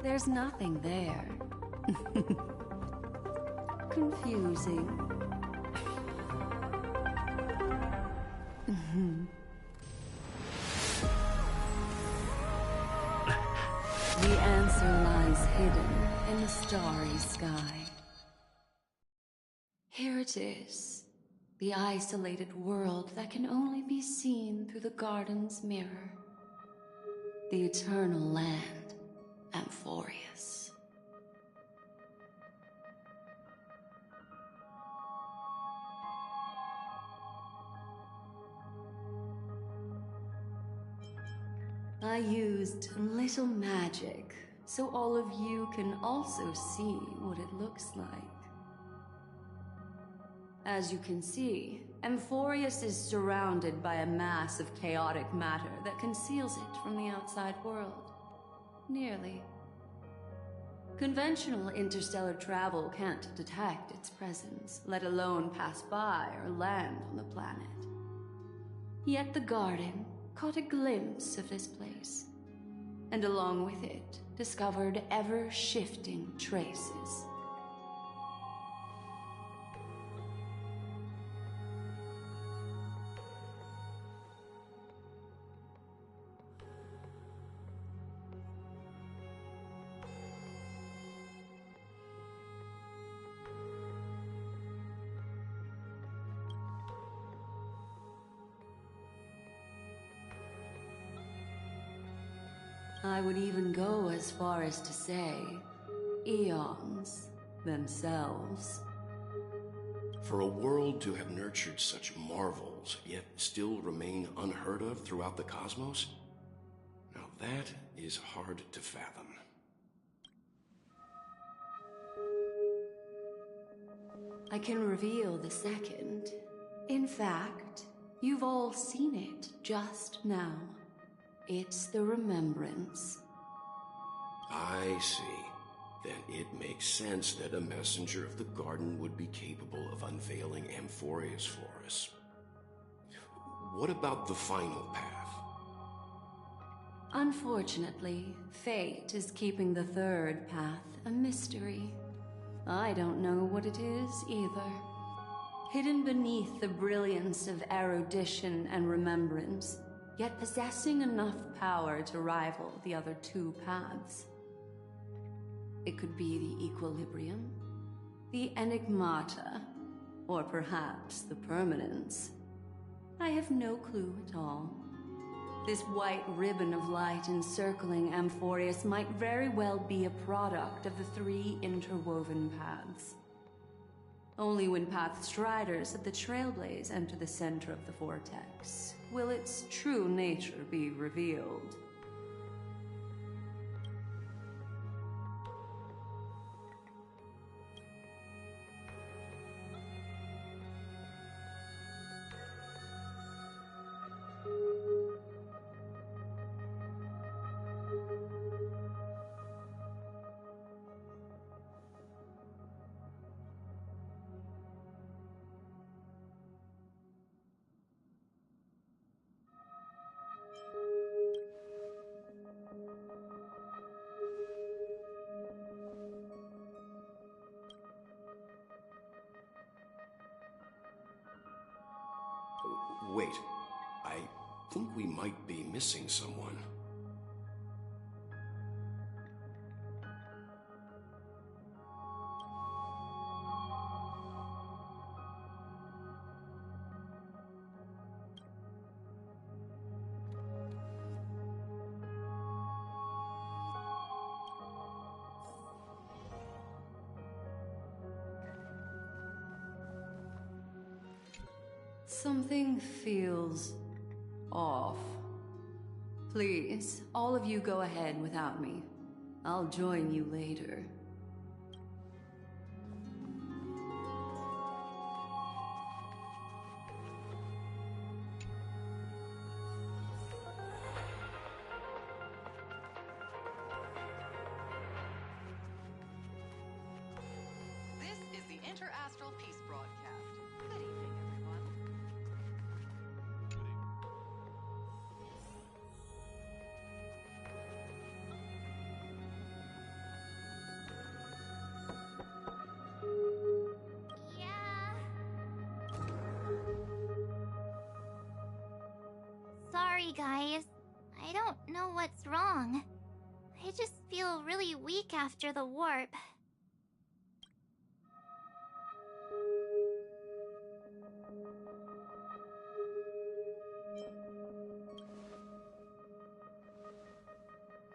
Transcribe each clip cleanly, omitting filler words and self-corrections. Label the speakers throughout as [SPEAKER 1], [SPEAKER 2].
[SPEAKER 1] There's nothing there. Confusing. The answer lies hidden in the starry sky. Here it is, the isolated world that can only be seen through the garden's mirror. The eternal land, Amphoreus. I used a little magic, so all of you can also see what it looks like. As you can see, Amphoreus is surrounded by a mass of chaotic matter that conceals it from the outside world. Nearly. Conventional interstellar travel can't detect its presence, let alone pass by or land on the planet. Yet the garden caught a glimpse of this place, and along with it, discovered ever-shifting traces. I would even go as far as to say, eons themselves.
[SPEAKER 2] For a world to have nurtured such marvels, yet still remain unheard of throughout the cosmos? Now that is hard to fathom.
[SPEAKER 1] I can reveal the second. In fact, you've all seen it just now. It's the remembrance.
[SPEAKER 2] I see. Then it makes sense that a messenger of the garden would be capable of unveiling Amphoreus for us. What about the final path?
[SPEAKER 1] Unfortunately, fate is keeping the third path a mystery. I don't know what it is either. Hidden beneath the brilliance of erudition and remembrance, yet possessing enough power to rival the other two paths. It could be the equilibrium, the enigmata, or perhaps the permanence. I have no clue at all. This white ribbon of light encircling Amphoreus might very well be a product of the three interwoven paths. Only when path striders of the Trailblaze enter the center of the vortex will its true nature be revealed.
[SPEAKER 2] Wait, I think we might be missing someone.
[SPEAKER 1] Something feels off. Please, all of you go ahead without me. I'll join you later.
[SPEAKER 3] This is the Interastral Peace Broadcast. Good evening, everyone.
[SPEAKER 4] guys. I don't know what's wrong. I just feel really weak after the warp.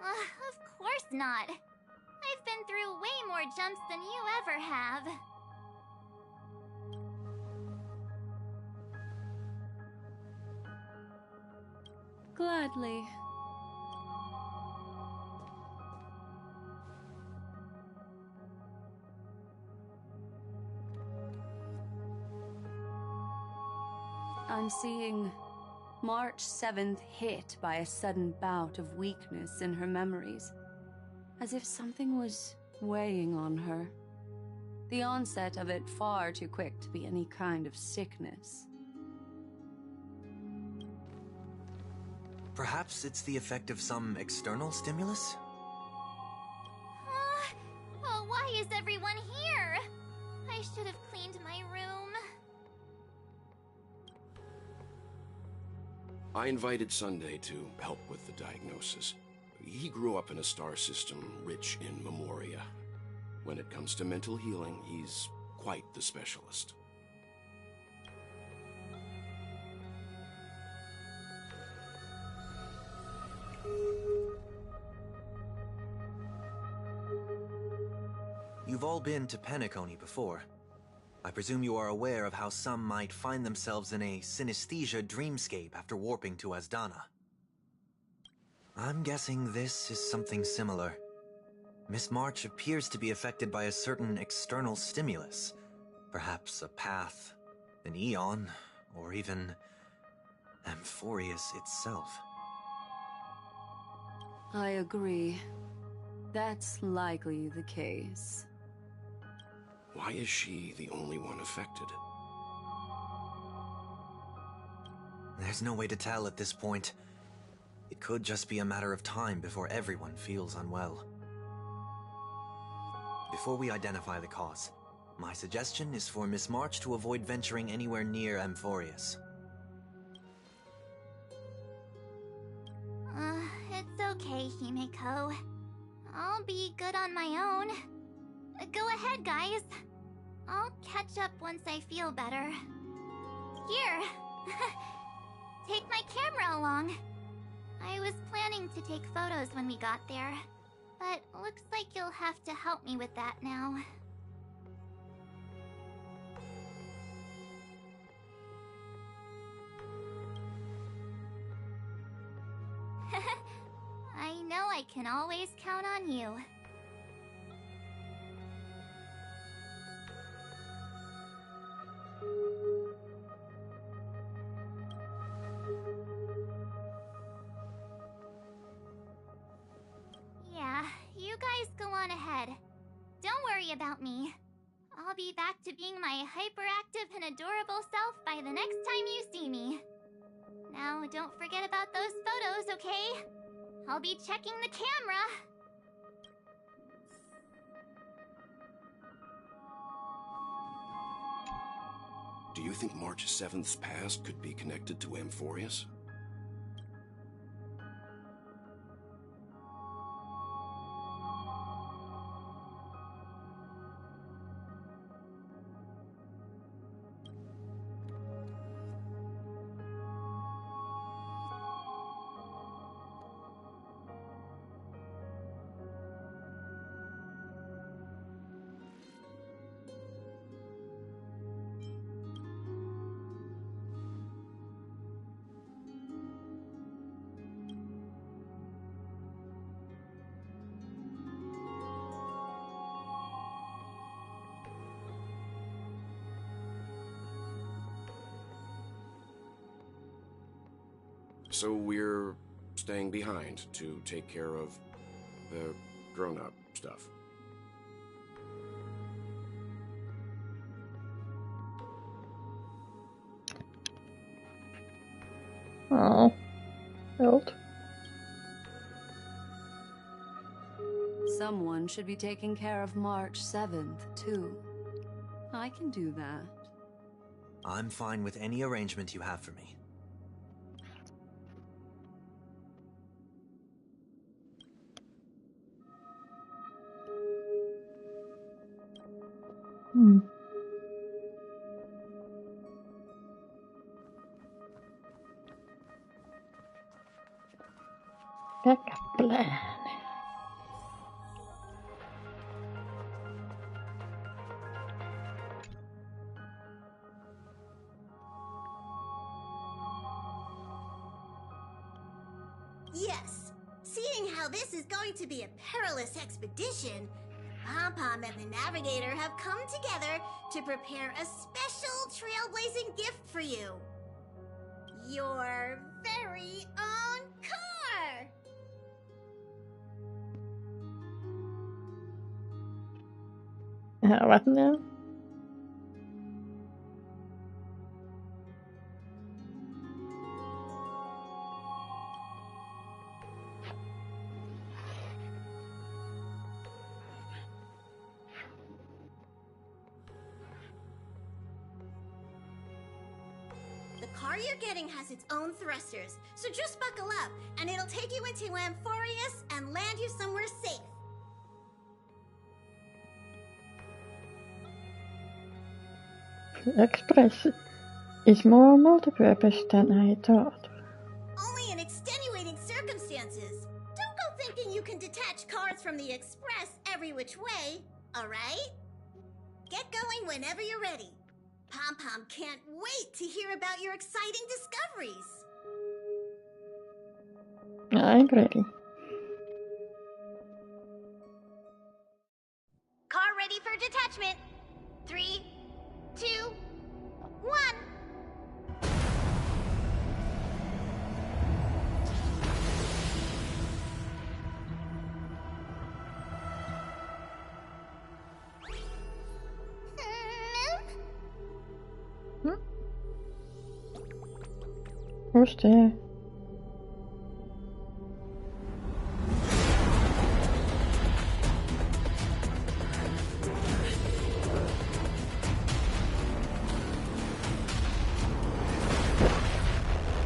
[SPEAKER 4] Of course not. I've been through way more jumps than you ever have.
[SPEAKER 1] Gladly. I'm seeing March 7th hit by a sudden bout of weakness in her memories, as if something was weighing on her. The onset of it far too quick to be any kind of sickness.
[SPEAKER 5] Perhaps it's the effect of some external stimulus?
[SPEAKER 4] Oh, why is everyone here? I should have cleaned my room.
[SPEAKER 2] I invited Sunday to help with the diagnosis. He grew up in a star system rich in memoria. When it comes to mental healing, he's quite the specialist.
[SPEAKER 5] You've all been to Penacony before. I presume you are aware of how some might find themselves in a synesthesia dreamscape after warping to Asdana. I'm guessing this is something similar. Miss March appears to be affected by a certain external stimulus. Perhaps a path, an eon, or even Amphoreus itself.
[SPEAKER 1] I agree. That's likely the case.
[SPEAKER 2] Why is she the only one affected?
[SPEAKER 5] There's no way to tell at this point. It could just be a matter of time before everyone feels unwell. Before we identify the cause, my suggestion is for Miss March to avoid venturing anywhere near Amphoreus.
[SPEAKER 4] It's okay, Himeko. I'll be good on my own. Go ahead, guys. I'll catch up once I feel better. Here. Take my camera along. I was planning to take photos when we got there, but looks like you'll have to help me with that now. I know I can always count on you. Yeah, you guys go on ahead. Don't worry about me. I'll be back to being my hyperactive and adorable self by the next time you see me. Now, don't forget about those photos, okay? I'll be checking the camera.
[SPEAKER 2] Do you think March 7th's past could be connected to Amphoreus? So we're staying behind to take care of the grown-up stuff.
[SPEAKER 6] Oh. Belt.
[SPEAKER 1] Someone should be taking care of March 7th, too. I can do that.
[SPEAKER 5] I'm fine with any arrangement you have for me.
[SPEAKER 6] Backup plan.
[SPEAKER 7] Yes. Seeing how this is going to be a perilous expedition, Pom-Pom and the Navigator have come together to prepare a special trailblazing gift for you. Your very own car!
[SPEAKER 6] What now?
[SPEAKER 7] The car you're getting has its own thrusters, so just buckle up, and it'll take you into Amphoreus and land you somewhere safe.
[SPEAKER 6] Express is more multi-purpose than I thought.
[SPEAKER 7] Only in extenuating circumstances. Don't go thinking you can detach cars from the Express every which way, alright? Get going whenever you're ready. Pom-Pom can't wait to hear about your exciting discoveries.
[SPEAKER 6] I'm ready.
[SPEAKER 7] Car ready for detachment. 3, 2, 1.
[SPEAKER 6] Who's there?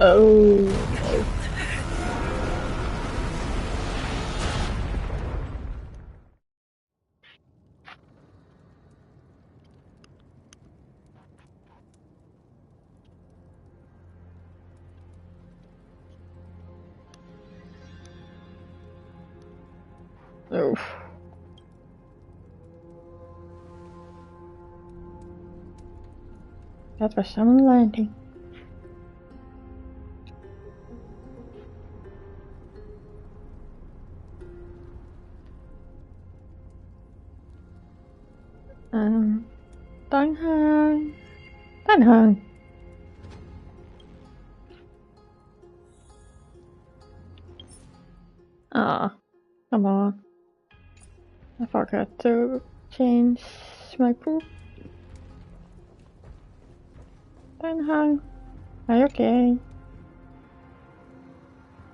[SPEAKER 6] Oh. Oof. That was some landing. Tan Hang. Ah, come on. I forgot to change my poop. Tan Hang, are you okay?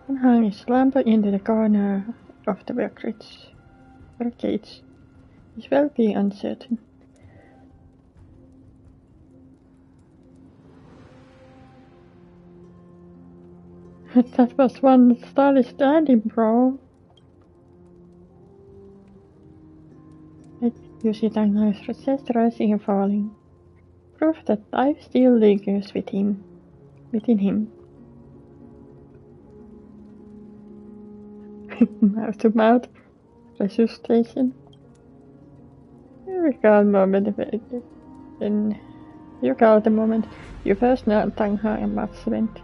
[SPEAKER 6] Tan Hang is slumped into the corner of the wreckage. His well-being uncertain. That was one stylish landing, bro. You see Tan Hang's chest rising and falling. Proof that life still lingers within him. Mouth-to-mouth resuscitation. You recall the moment you first knew Tan Hang and Mats went.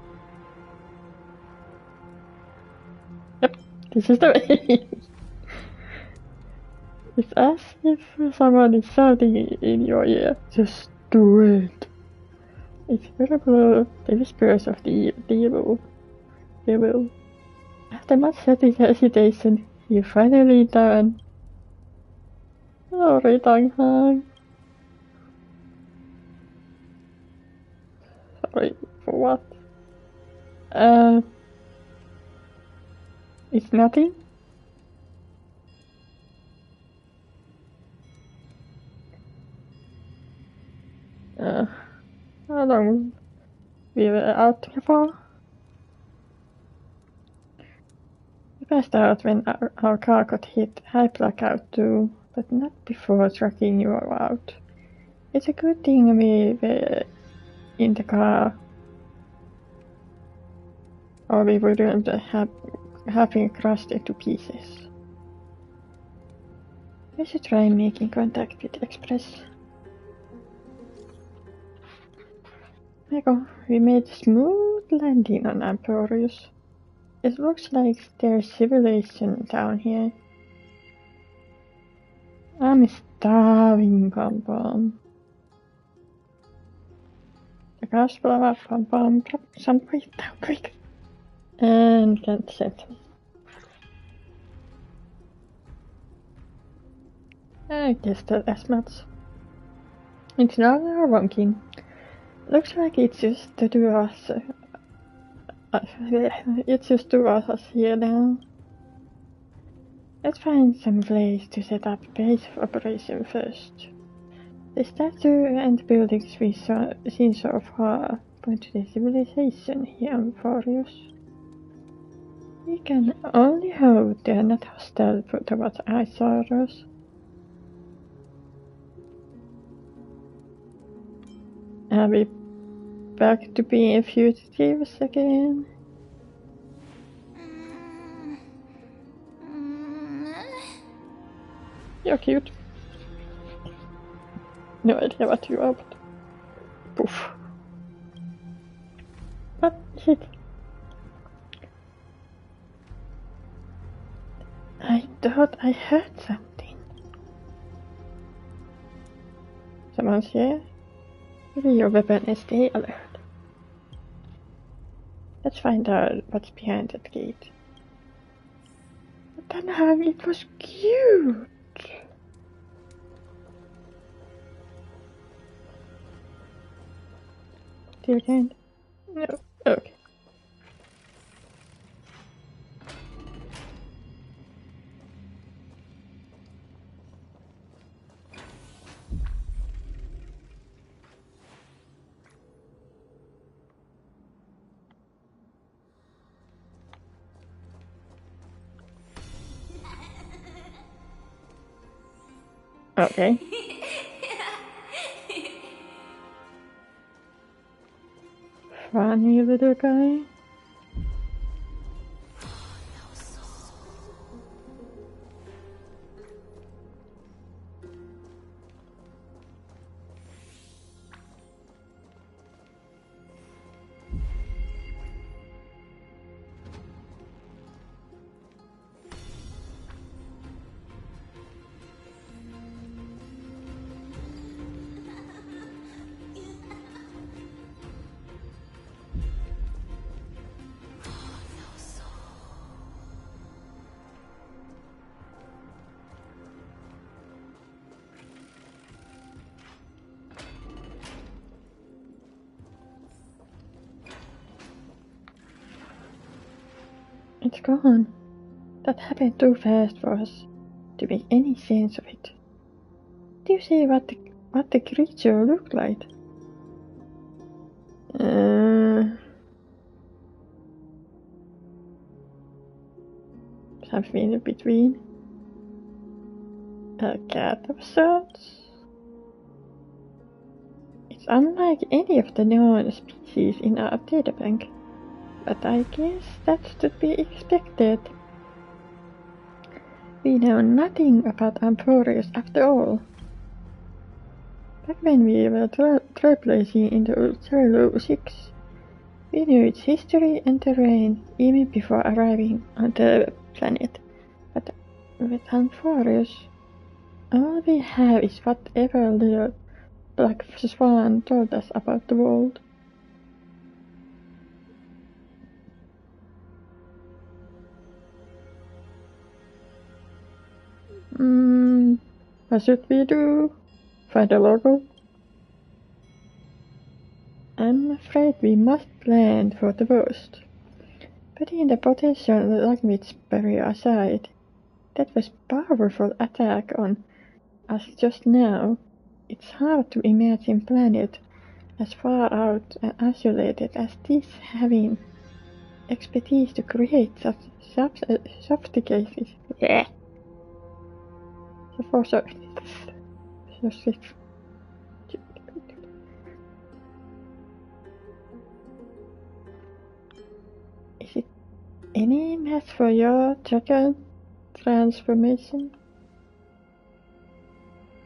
[SPEAKER 6] Yep, this is the way. It's as if someone is shouting in your ear, just do it. It's terrible, the whispers of the evil. After much hesitation, you finally done. Sorry, Tan Hang. Sorry, for what? It's nothing? How long we were out before? We passed out when our car got hit. I blacked out too, but not before tracking you out. It's a good thing we were in the car, or we wouldn't have been crushed into pieces. We should try making contact with Express. There you go. We made a smooth landing on Amphoreus. It looks like there's civilization down here. I'm starving, Pom Pom. The cars blow up, Pom Pom. Drop some quick, down quick. And can't set me. I guess that as much. It's now our wonking. Looks like it's just the two of us. It's just two of us here now. Let's find some place to set up base of operation first. The statue and buildings we seen so far point to the civilization here on Amphoreus. We can only hope they are not hostile towards outsiders. Are we back to being fugitives again? You're cute. No idea what you are, but poof. What is it? I thought I heard something. Someone's here? Ready your weapon and stay alert. Let's find out what's behind that gate. But then how it was cute! Do you again? No. Okay. Okay. Funny little guy. It's gone. That happened too fast for us to make any sense of it. Do you see what the creature looked like? Something in between. A cat of sorts? It's unlike any of the known species in our databank. But I guess that's to be expected. We know nothing about Amphoreus after all. Back when we were trailblazing in the Ultra 6, we knew its history and terrain even before arriving on the planet. But with Amphoreus, all we have is whatever little black swan told us about the world. What should we do? Find a logo? I'm afraid we must plan for the worst. Putting the potential language barrier aside, that was powerful attack on us just now. It's hard to imagine planet as far out and isolated as this having expertise to create such sophisticated Any match for your dragon transformation?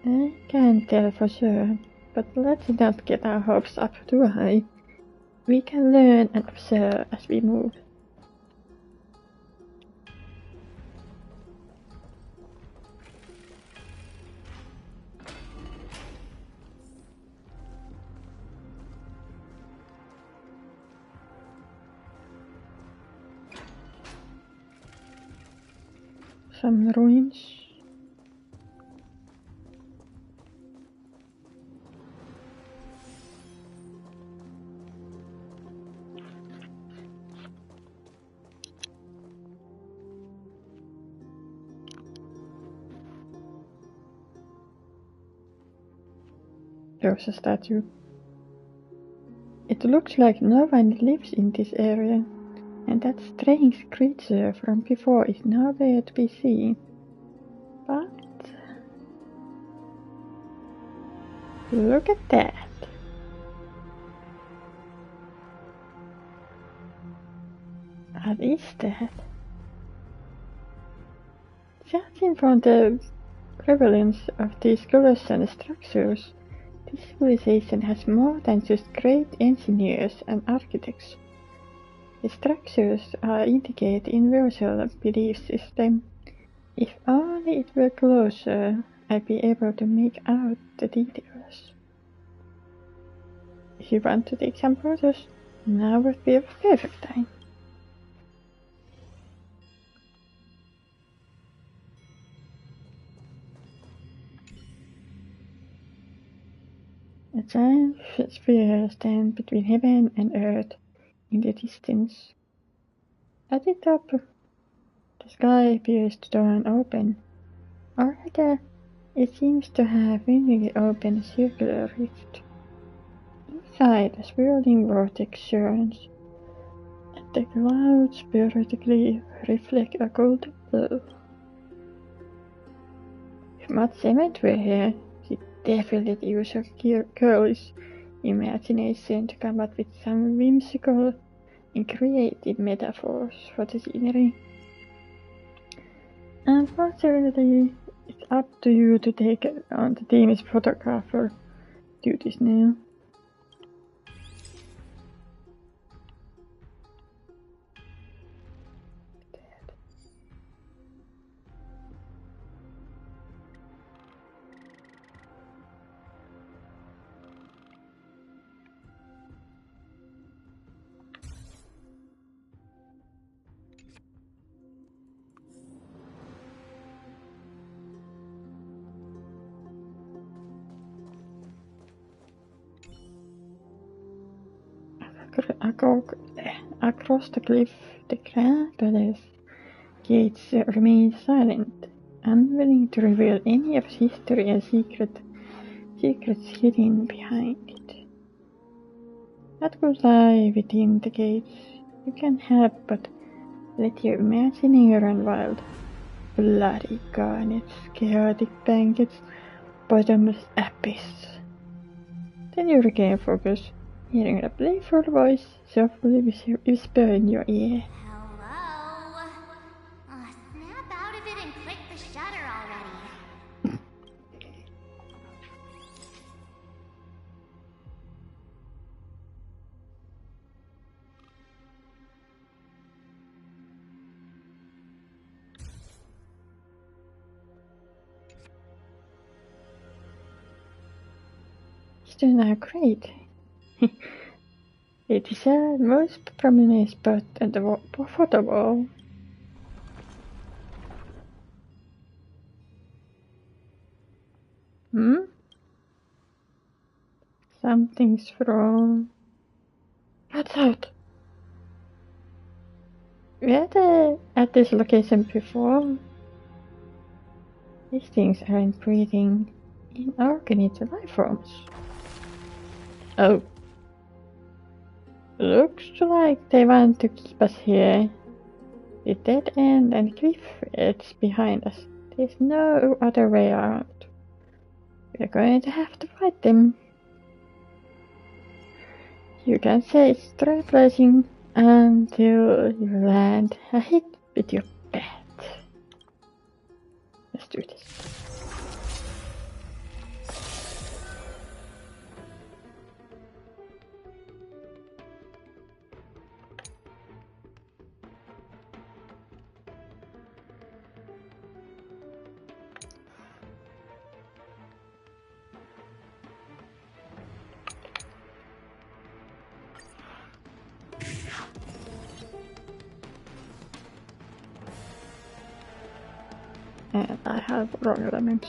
[SPEAKER 6] I can't tell for sure, but let's not get our hopes up too high. We can learn and observe as we move. Some ruins. There's a statue. It looks like no one lives in this area, and that strange creature from before is nowhere to be seen. But look at that! What is that? Judging from the prevalence of these colossal structures, this civilization has more than just great engineers and architects. The structures indicate universal belief system. If only it were closer, I'd be able to make out the details. If you want to take some photos, now would be a perfect time. A giant sphere stands between heaven and earth in the distance. At the top, the sky appears to turn open, or rather, it seems to have really open circular rift. Inside, a swirling vortex churns, and the clouds periodically reflect a golden glow. If Matt Cement were here, she'd definitely use her girlish imagination to come up with some whimsical and creative metaphors for the scenery. Unfortunately, it's up to you to take on the team's photographer duties now. Across the cliff, the Grand Palace gates remain silent, unwilling to reveal any of its history and secrets hidden behind it. What could lie within the gates? You can help but let your imagining run wild. Bloody garnets, chaotic blankets, bottomless abyss. Then you regain focus, hearing a playful voice softly whisper in your ear.
[SPEAKER 4] Hello? Snap out of it and click the shutter already.
[SPEAKER 6] Still not great. It is the most prominent spot on the photo wall. Something's wrong. What's out? We were at this location before. These things aren't breathing inorganic life forms. Oh. Looks like they want to keep us here. The dead end and cliff edge behind us. There's no other way out. We're going to have to fight them. You can say it's trailblazing. until you land a hit with your bat. Let's do this. And I have wrong elements.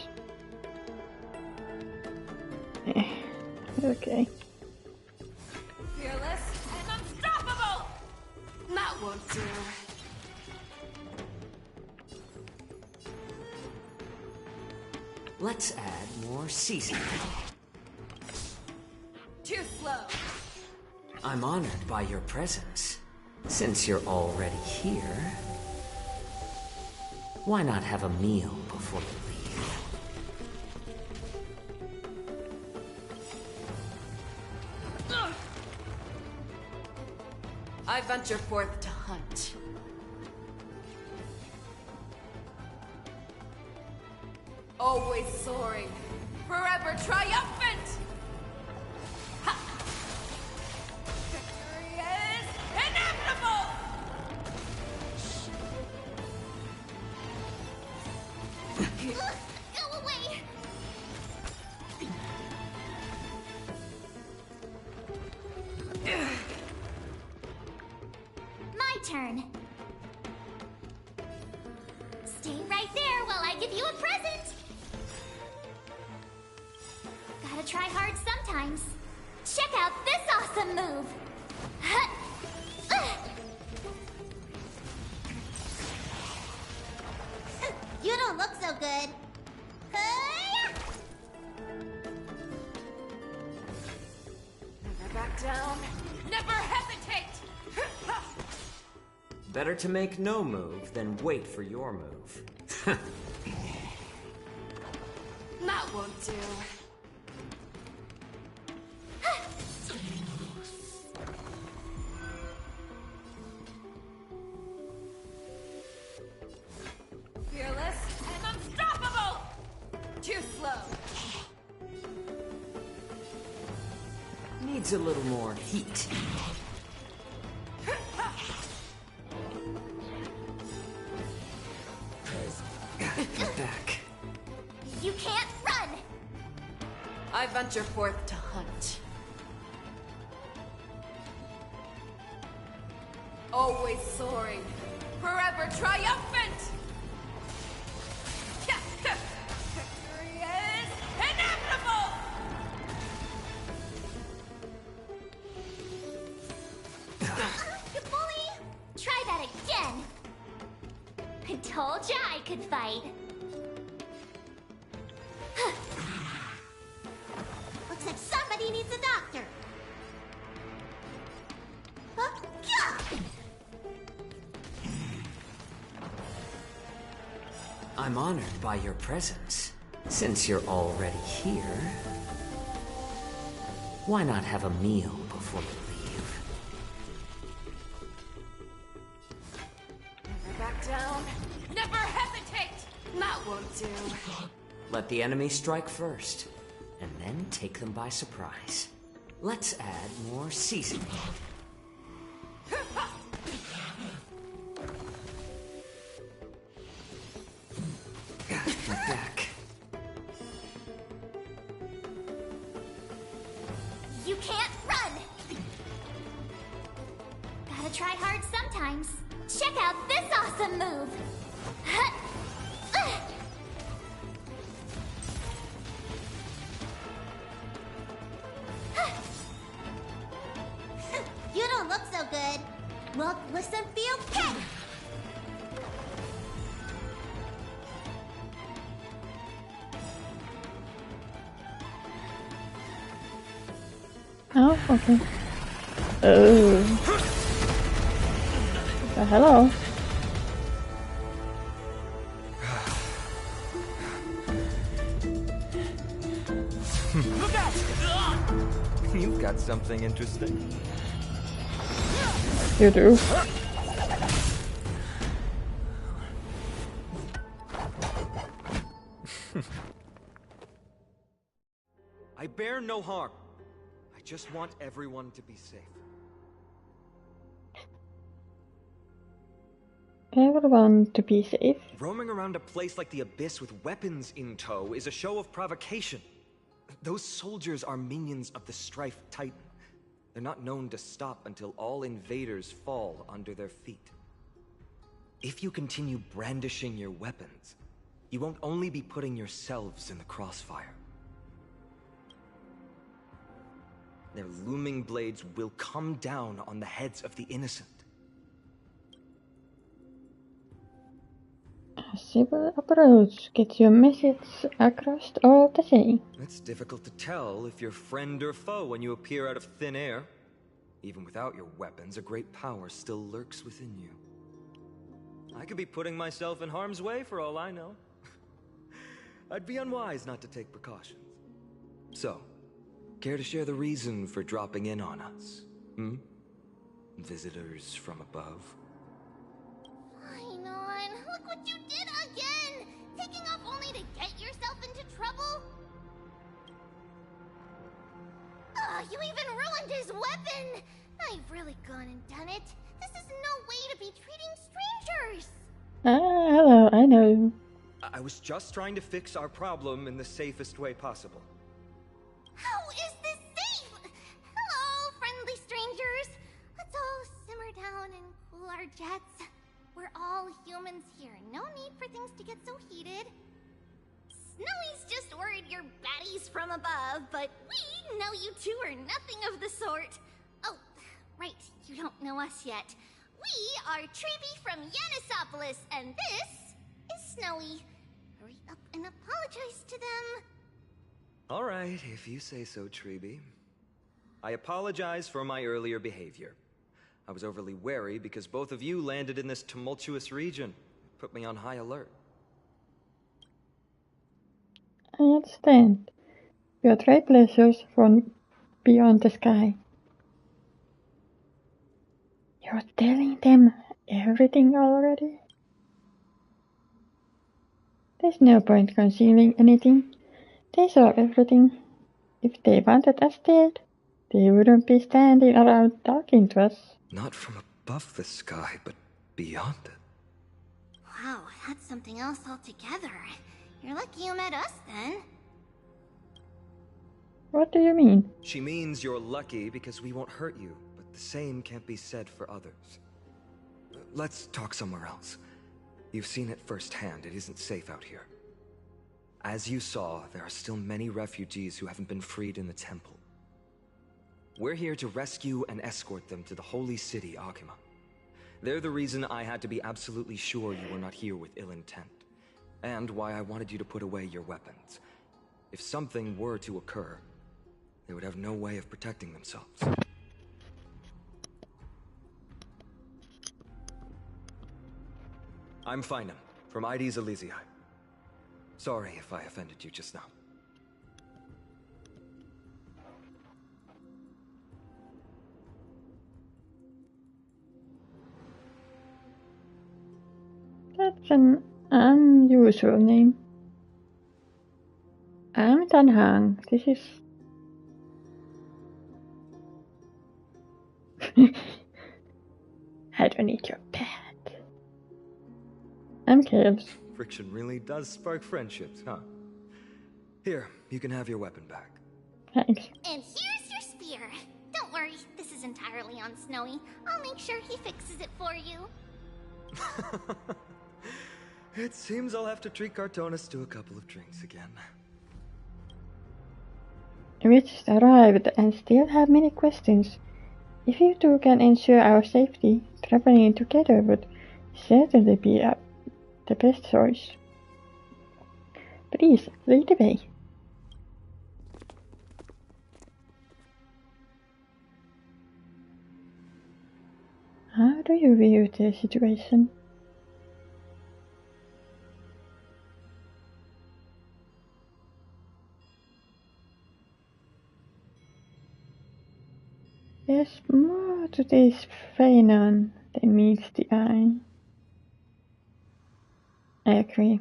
[SPEAKER 6] Okay.
[SPEAKER 1] Fearless and unstoppable! That won't do.
[SPEAKER 8] Let's add more seasoning.
[SPEAKER 1] Too slow.
[SPEAKER 8] I'm honored by your presence. Since you're already here, why not have a meal before you leave?
[SPEAKER 1] I venture forth to hunt. Always soaring, forever triumphant! Ha! Victory is inevitable!
[SPEAKER 4] Go away! My turn. Stay right there while I give you a present. Gotta try hard sometimes. Check out this awesome move.
[SPEAKER 7] You don't look so good.
[SPEAKER 1] Never back down, never hesitate!
[SPEAKER 8] Better to make no move than wait for your move.
[SPEAKER 1] That won't do. Fearless and unstoppable! Too slow.
[SPEAKER 8] Needs a little more heat. Back.
[SPEAKER 4] You can't run!
[SPEAKER 1] I venture forth to hunt. Always soaring, forever triumphant! Victory is inevitable!
[SPEAKER 4] You bully! Try that again! I told ya I could fight.
[SPEAKER 7] Looks like somebody needs a doctor. Huh? Gah!
[SPEAKER 8] I'm honored by your presence. Since you're already here, why not have a meal before you leave?
[SPEAKER 1] Never back down, never hesitate! That won't do.
[SPEAKER 8] Let the enemy strike first, and then take them by surprise. Let's add more seasoning. Back.
[SPEAKER 4] You can't run! Gotta try hard sometimes. Check out this awesome move!
[SPEAKER 7] You don't look so good. Look, listen, feel, get!
[SPEAKER 6] Oh, okay. Oh. Hello.
[SPEAKER 5] Look out! You've got something interesting.
[SPEAKER 6] You do.
[SPEAKER 5] I bear no harm. I just want everyone to be safe.
[SPEAKER 6] Everyone to be safe.
[SPEAKER 5] Roaming around a place like the Abyss with weapons in tow is a show of provocation. Those soldiers are minions of the Strife Titan. They're not known to stop until all invaders fall under their feet. If you continue brandishing your weapons, you won't only be putting yourselves in the crossfire. Their looming blades will come down on the heads of the innocent.
[SPEAKER 6] A civil approach gets your message across all the same.
[SPEAKER 5] It's difficult to tell if you're friend or foe when you appear out of thin air. Even without your weapons, a great power still lurks within you. I could be putting myself in harm's way for all I know. I'd be unwise not to take precautions. So, care to share the reason for dropping in on us? Visitors from above?
[SPEAKER 4] Fine on. Look what you did again! Taking off only to get yourself into trouble? Oh, you even ruined his weapon! I've really gone and done it. This is no way to be treating strangers!
[SPEAKER 6] Ah, hello, I know.
[SPEAKER 5] I was just trying to fix our problem in the safest way possible.
[SPEAKER 4] How is this safe? Hello, friendly strangers. Let's all simmer down and cool our jets. We're all humans here. No need for things to get so heated. Snowy's just worried you're baddies from above, but we know you two are nothing of the sort. Oh, right, you don't know us yet. We are Treeby from Yanisopolis, and this is Snowy. Hurry up and apologize to them.
[SPEAKER 5] All right, if you say so, Treeby. I apologize for my earlier behavior. I was overly wary because both of you landed in this tumultuous region. It put me on high alert.
[SPEAKER 6] I understand. We are trailblazers from beyond the sky. You're telling them everything already? There's no point concealing anything. They saw everything. If they wanted us dead, they wouldn't be standing around talking to us.
[SPEAKER 5] Not from above the sky, but beyond it.
[SPEAKER 4] Wow, that's something else altogether. You're lucky you met us then.
[SPEAKER 6] What do you mean?
[SPEAKER 5] She means you're lucky because we won't hurt you, but the same can't be said for others. Let's talk somewhere else. You've seen it firsthand. It isn't safe out here. As you saw, there are still many refugees who haven't been freed in the temple. We're here to rescue and escort them to the holy city, Akima. They're the reason I had to be absolutely sure you were not here with ill intent, and why I wanted you to put away your weapons. If something were to occur, they would have no way of protecting themselves. I'm Finam, from ID's Elysiae. Sorry if I offended you just now.
[SPEAKER 6] That's an unusual name. I'm Tanhang. This is... I don't need your pad. I'm Chaos.
[SPEAKER 5] Friction really does spark friendships, huh? Here, you can have your weapon back.
[SPEAKER 6] Thanks.
[SPEAKER 4] And here's your spear. Don't worry, this is entirely on Snowy. I'll make sure he fixes it for you.
[SPEAKER 5] It seems I'll have to treat Cartonis to a couple of drinks again.
[SPEAKER 6] We just arrived and still have many questions. If you two can ensure our safety, traveling together would certainly be the best choice. Please, lead the way. How do you view the situation? There's more to this phenomenon than meets the eye. I agree.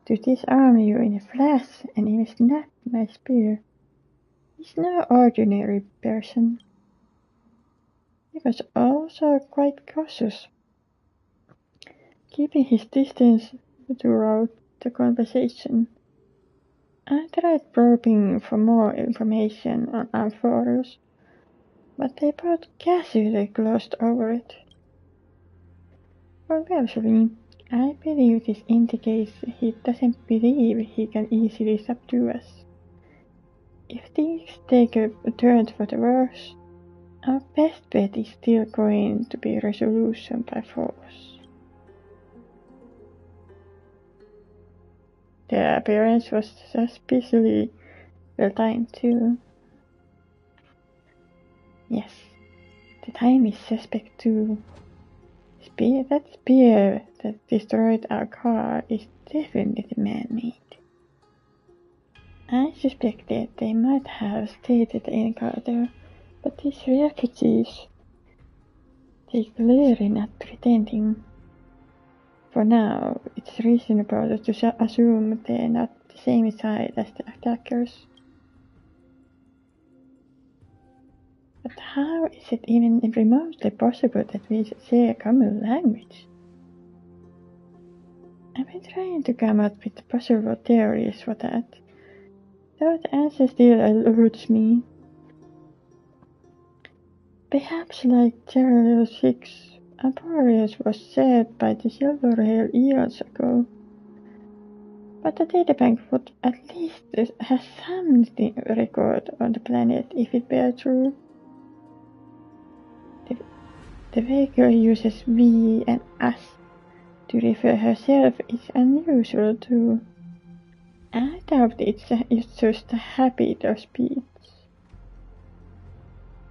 [SPEAKER 6] To disarm you in a flash and even snap my spear. He's no ordinary person. He was also quite cautious, keeping his distance throughout the conversation. I tried probing for more information on Amphoreus, but they both casually glossed over it. Conversely, I believe this indicates he doesn't believe he can easily subdue us. If things take a turn for the worse, our best bet is still going to be resolution by force. Their appearance was suspiciously well-timed too. Yes, the time is suspect too. That spear that destroyed our car is definitely man-made. I suspected they might have stated the encounter, but these refugees, they're clearly not pretending. For now, it's reasonable to assume they're not the same side as the attackers. But how is it even remotely possible that we share a common language? I've been trying to come up with possible theories for that, though the answer still eludes me. Perhaps like Star Rail 6, Amphoreus was shared by the Silver Rail eons ago. But the databank would at least have some record on the planet if it were true. The way girl uses we and us to refer herself is unusual too. I doubt it's just a habit of speech.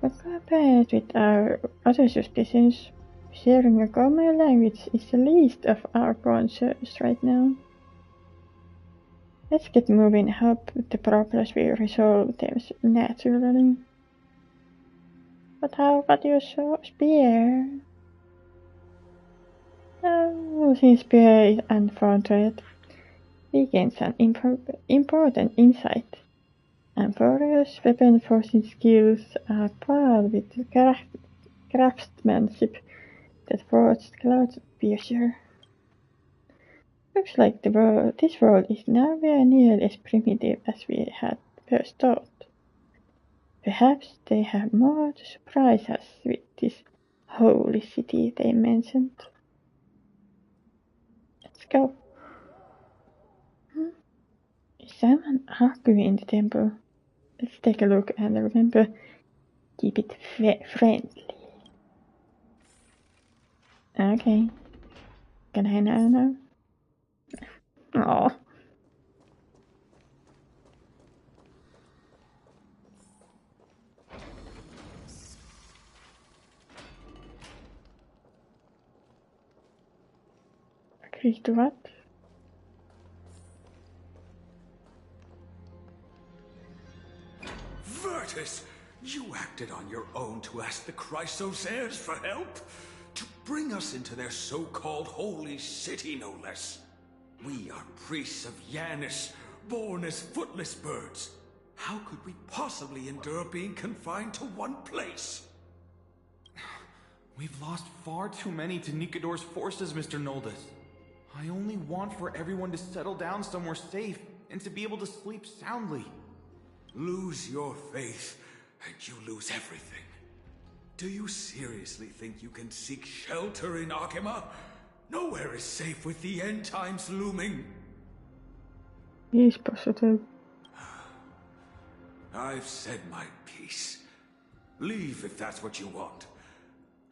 [SPEAKER 6] But compared with our other suspicions, sharing a common language is the least of our concerns right now. Let's get moving and hope the problems will resolve themselves naturally. But how about your spear? Oh, since spear is unfounded, we gain some important insight. Amphoreus' weapon forging skills are part with craftsmanship that forged Cloudpiercer. Looks like this world is nowhere near as primitive as we had first thought. Perhaps they have more to surprise us with this holy city they mentioned. Let's go. Is someone arguing in the temple? Let's take a look and remember, keep it friendly. Okay. Can I now? Oh. Agree to what?
[SPEAKER 9] Virtus, you acted on your own to ask the Chrysosaurs for help? To bring us into their so-called holy city, no less. We are priests of Yanis, born as footless birds. How could we possibly endure being confined to one place?
[SPEAKER 10] We've lost far too many to Nikador's forces, Mr. Noldus. I only want for everyone to settle down somewhere safe and to be able to sleep soundly.
[SPEAKER 9] Lose your faith, and you lose everything. Do you seriously think you can seek shelter in Akima? Nowhere is safe with the end times looming.
[SPEAKER 6] He's positive.
[SPEAKER 9] I've said my piece. Leave if that's what you want.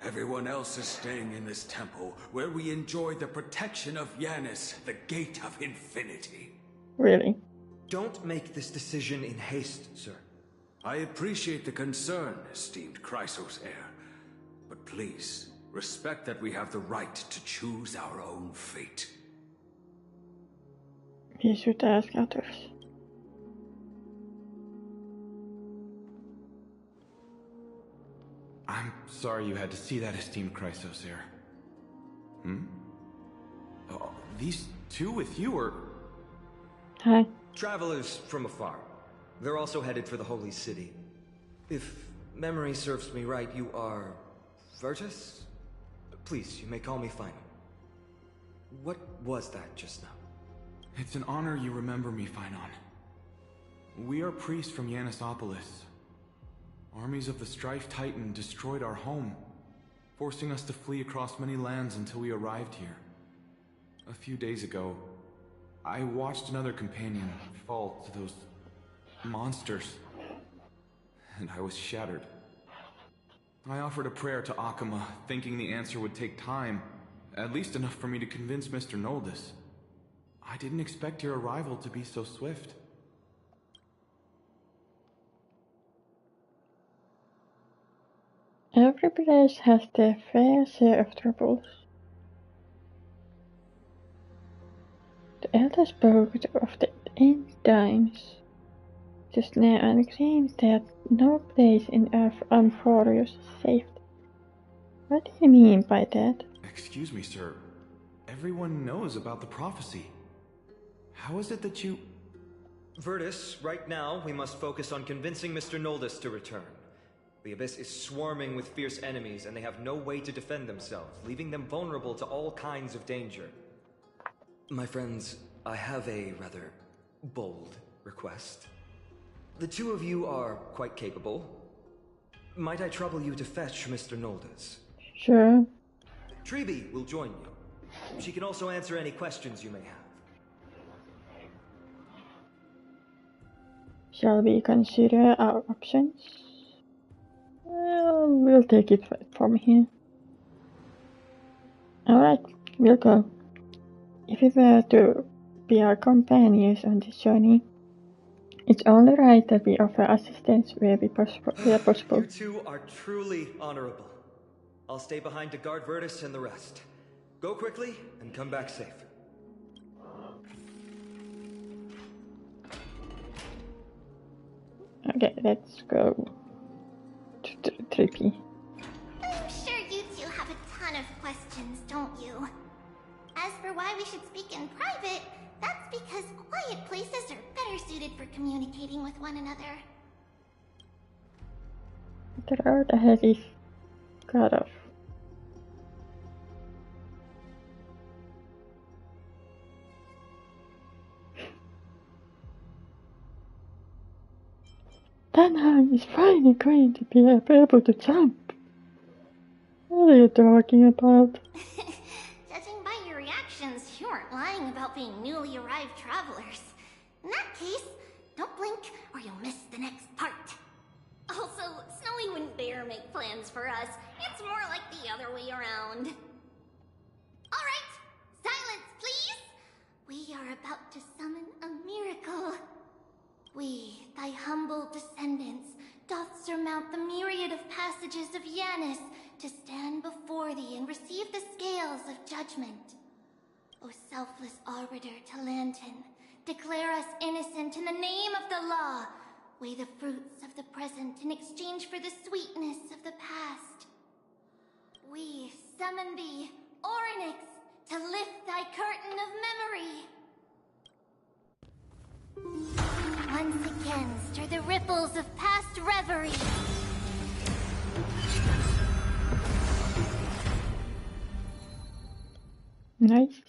[SPEAKER 9] Everyone else is staying in this temple, where we enjoy the protection of Yanis, the Gate of Infinity.
[SPEAKER 6] Really?
[SPEAKER 11] Don't make this decision in haste, sir.
[SPEAKER 9] I appreciate the concern, esteemed Chrysos heir. But please, respect that we have the right to choose our own fate.
[SPEAKER 6] We should ask others.
[SPEAKER 10] I'm sorry you had to see that, esteemed Chrysosaur. Oh, these two with you are...
[SPEAKER 6] Hi.
[SPEAKER 11] Travelers from afar. They're also headed for the Holy City. If memory serves me right, you are... Virtus? Please, you may call me Final. What was that just now?
[SPEAKER 10] It's an honor you remember me, Phynon. We are priests from Yanisopolis. Armies of the Strife Titan destroyed our home, forcing us to flee across many lands until we arrived here. A few days ago, I watched another companion fall to those monsters, and I was shattered. I offered a prayer to Akama, thinking the answer would take time, at least enough for me to convince Mr. Noldus. I didn't expect your arrival to be so swift.
[SPEAKER 6] Every place has their fair share of troubles. The elder spoke of the end times just now and claimed that no place in Amphoreus is safe. What do you mean by that?
[SPEAKER 10] Excuse me, sir. Everyone knows about the prophecy. How is it that you...
[SPEAKER 11] Virtus, right now we must focus on convincing Mr. Noldus to return. The Abyss is swarming with fierce enemies and they have no way to defend themselves, leaving them vulnerable to all kinds of danger. My friends, I have a rather bold request. The two of you are quite capable. Might I trouble you to fetch Mr. Noldus?
[SPEAKER 6] Sure.
[SPEAKER 11] Treeby will join you. She can also answer any questions you may have.
[SPEAKER 6] Shall we consider our options? Well, we'll take it from here. Alright, we'll go. If we were to be our companions on this journey, it's only right that we offer assistance where possible.
[SPEAKER 11] You two are truly honorable. I'll stay behind to guard Virtus and the rest. Go quickly and come back safe.
[SPEAKER 6] Okay, let's go to Trippy.
[SPEAKER 4] I'm sure you two have a ton of questions, don't you? As for why we should speak in private, that's because quiet places are better suited for communicating with one another.
[SPEAKER 6] The road ahead is cut off. Danhang is finally going to be able to jump. What are you talking about?
[SPEAKER 4] Judging by your reactions, you aren't lying about being newly arrived travelers. In that case, don't blink or you'll miss the next part. Also, Snowy wouldn't dare make plans for us. It's more like the other way around. Alright, silence please! We are about to summon a miracle. We, thy humble descendants, doth surmount the myriad of passages of Yanis to stand before thee and receive the scales of judgment. O selfless arbiter Talantin, declare us innocent in the name of the law. Weigh the fruits of the present in exchange for the sweetness of the past. We summon thee, Orynyx, to lift thy curtain of memory. Once again, stir the ripples of past reverie.
[SPEAKER 6] Nice.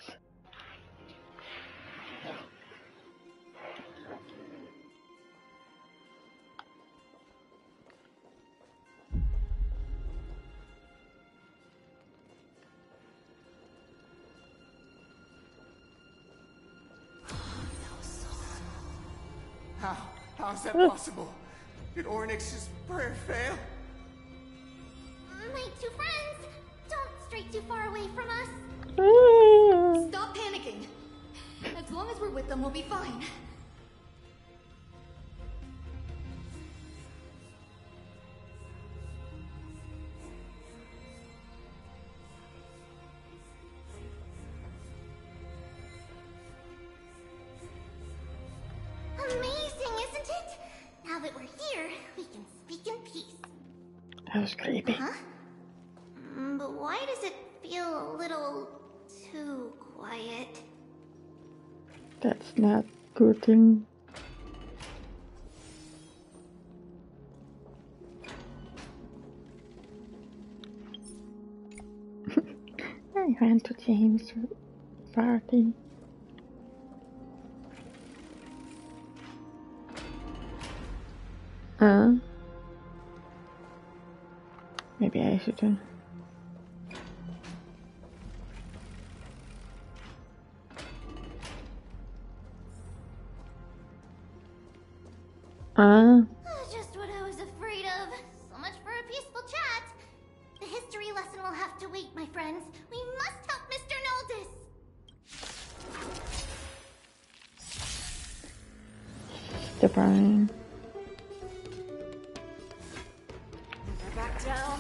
[SPEAKER 12] How is that possible? Did Orynyx's prayer fail?
[SPEAKER 4] My two friends, don't stray too far away from us.
[SPEAKER 3] Stop panicking. As long as we're with them, we'll be fine.
[SPEAKER 4] Amazing, isn't it? Now that we're here, we can speak in peace.
[SPEAKER 6] That was creepy.
[SPEAKER 4] Huh? But why does it feel a little too quiet?
[SPEAKER 6] That's not good thing. I ran to James' party. Maybe I shouldn't.
[SPEAKER 4] Just what I was afraid of. So much for a peaceful chat. The history lesson will have to wait, my friends. We must help Mr. Noldus.
[SPEAKER 6] The brain.
[SPEAKER 3] Never back down.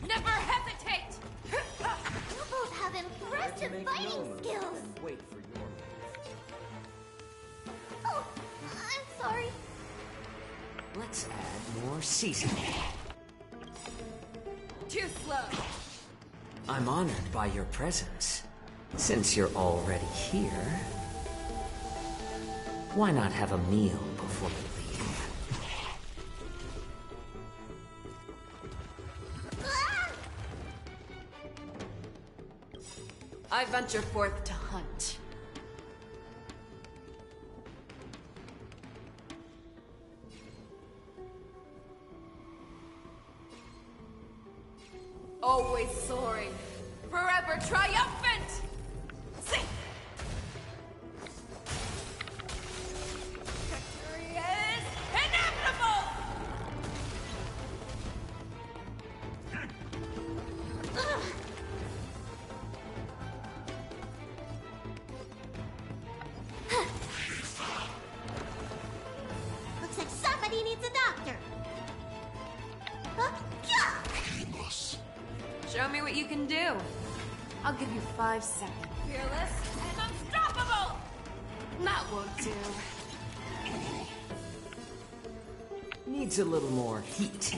[SPEAKER 3] Never hesitate!
[SPEAKER 4] You both have impressive fighting skills.
[SPEAKER 11] Wait for your
[SPEAKER 4] Oh, I'm sorry.
[SPEAKER 8] Let's add more seasoning.
[SPEAKER 3] Too slow.
[SPEAKER 8] I'm honored by your presence. Since you're already here, why not have a meal before we leave?
[SPEAKER 3] I venture forth to hunt. Always soaring, forever triumphant! See! Victory is inevitable!
[SPEAKER 7] Looks like somebody needs a doctor.
[SPEAKER 3] Show me what you can do. I'll give you 5 seconds. Fearless and unstoppable! That won't do.
[SPEAKER 8] Needs a little more heat.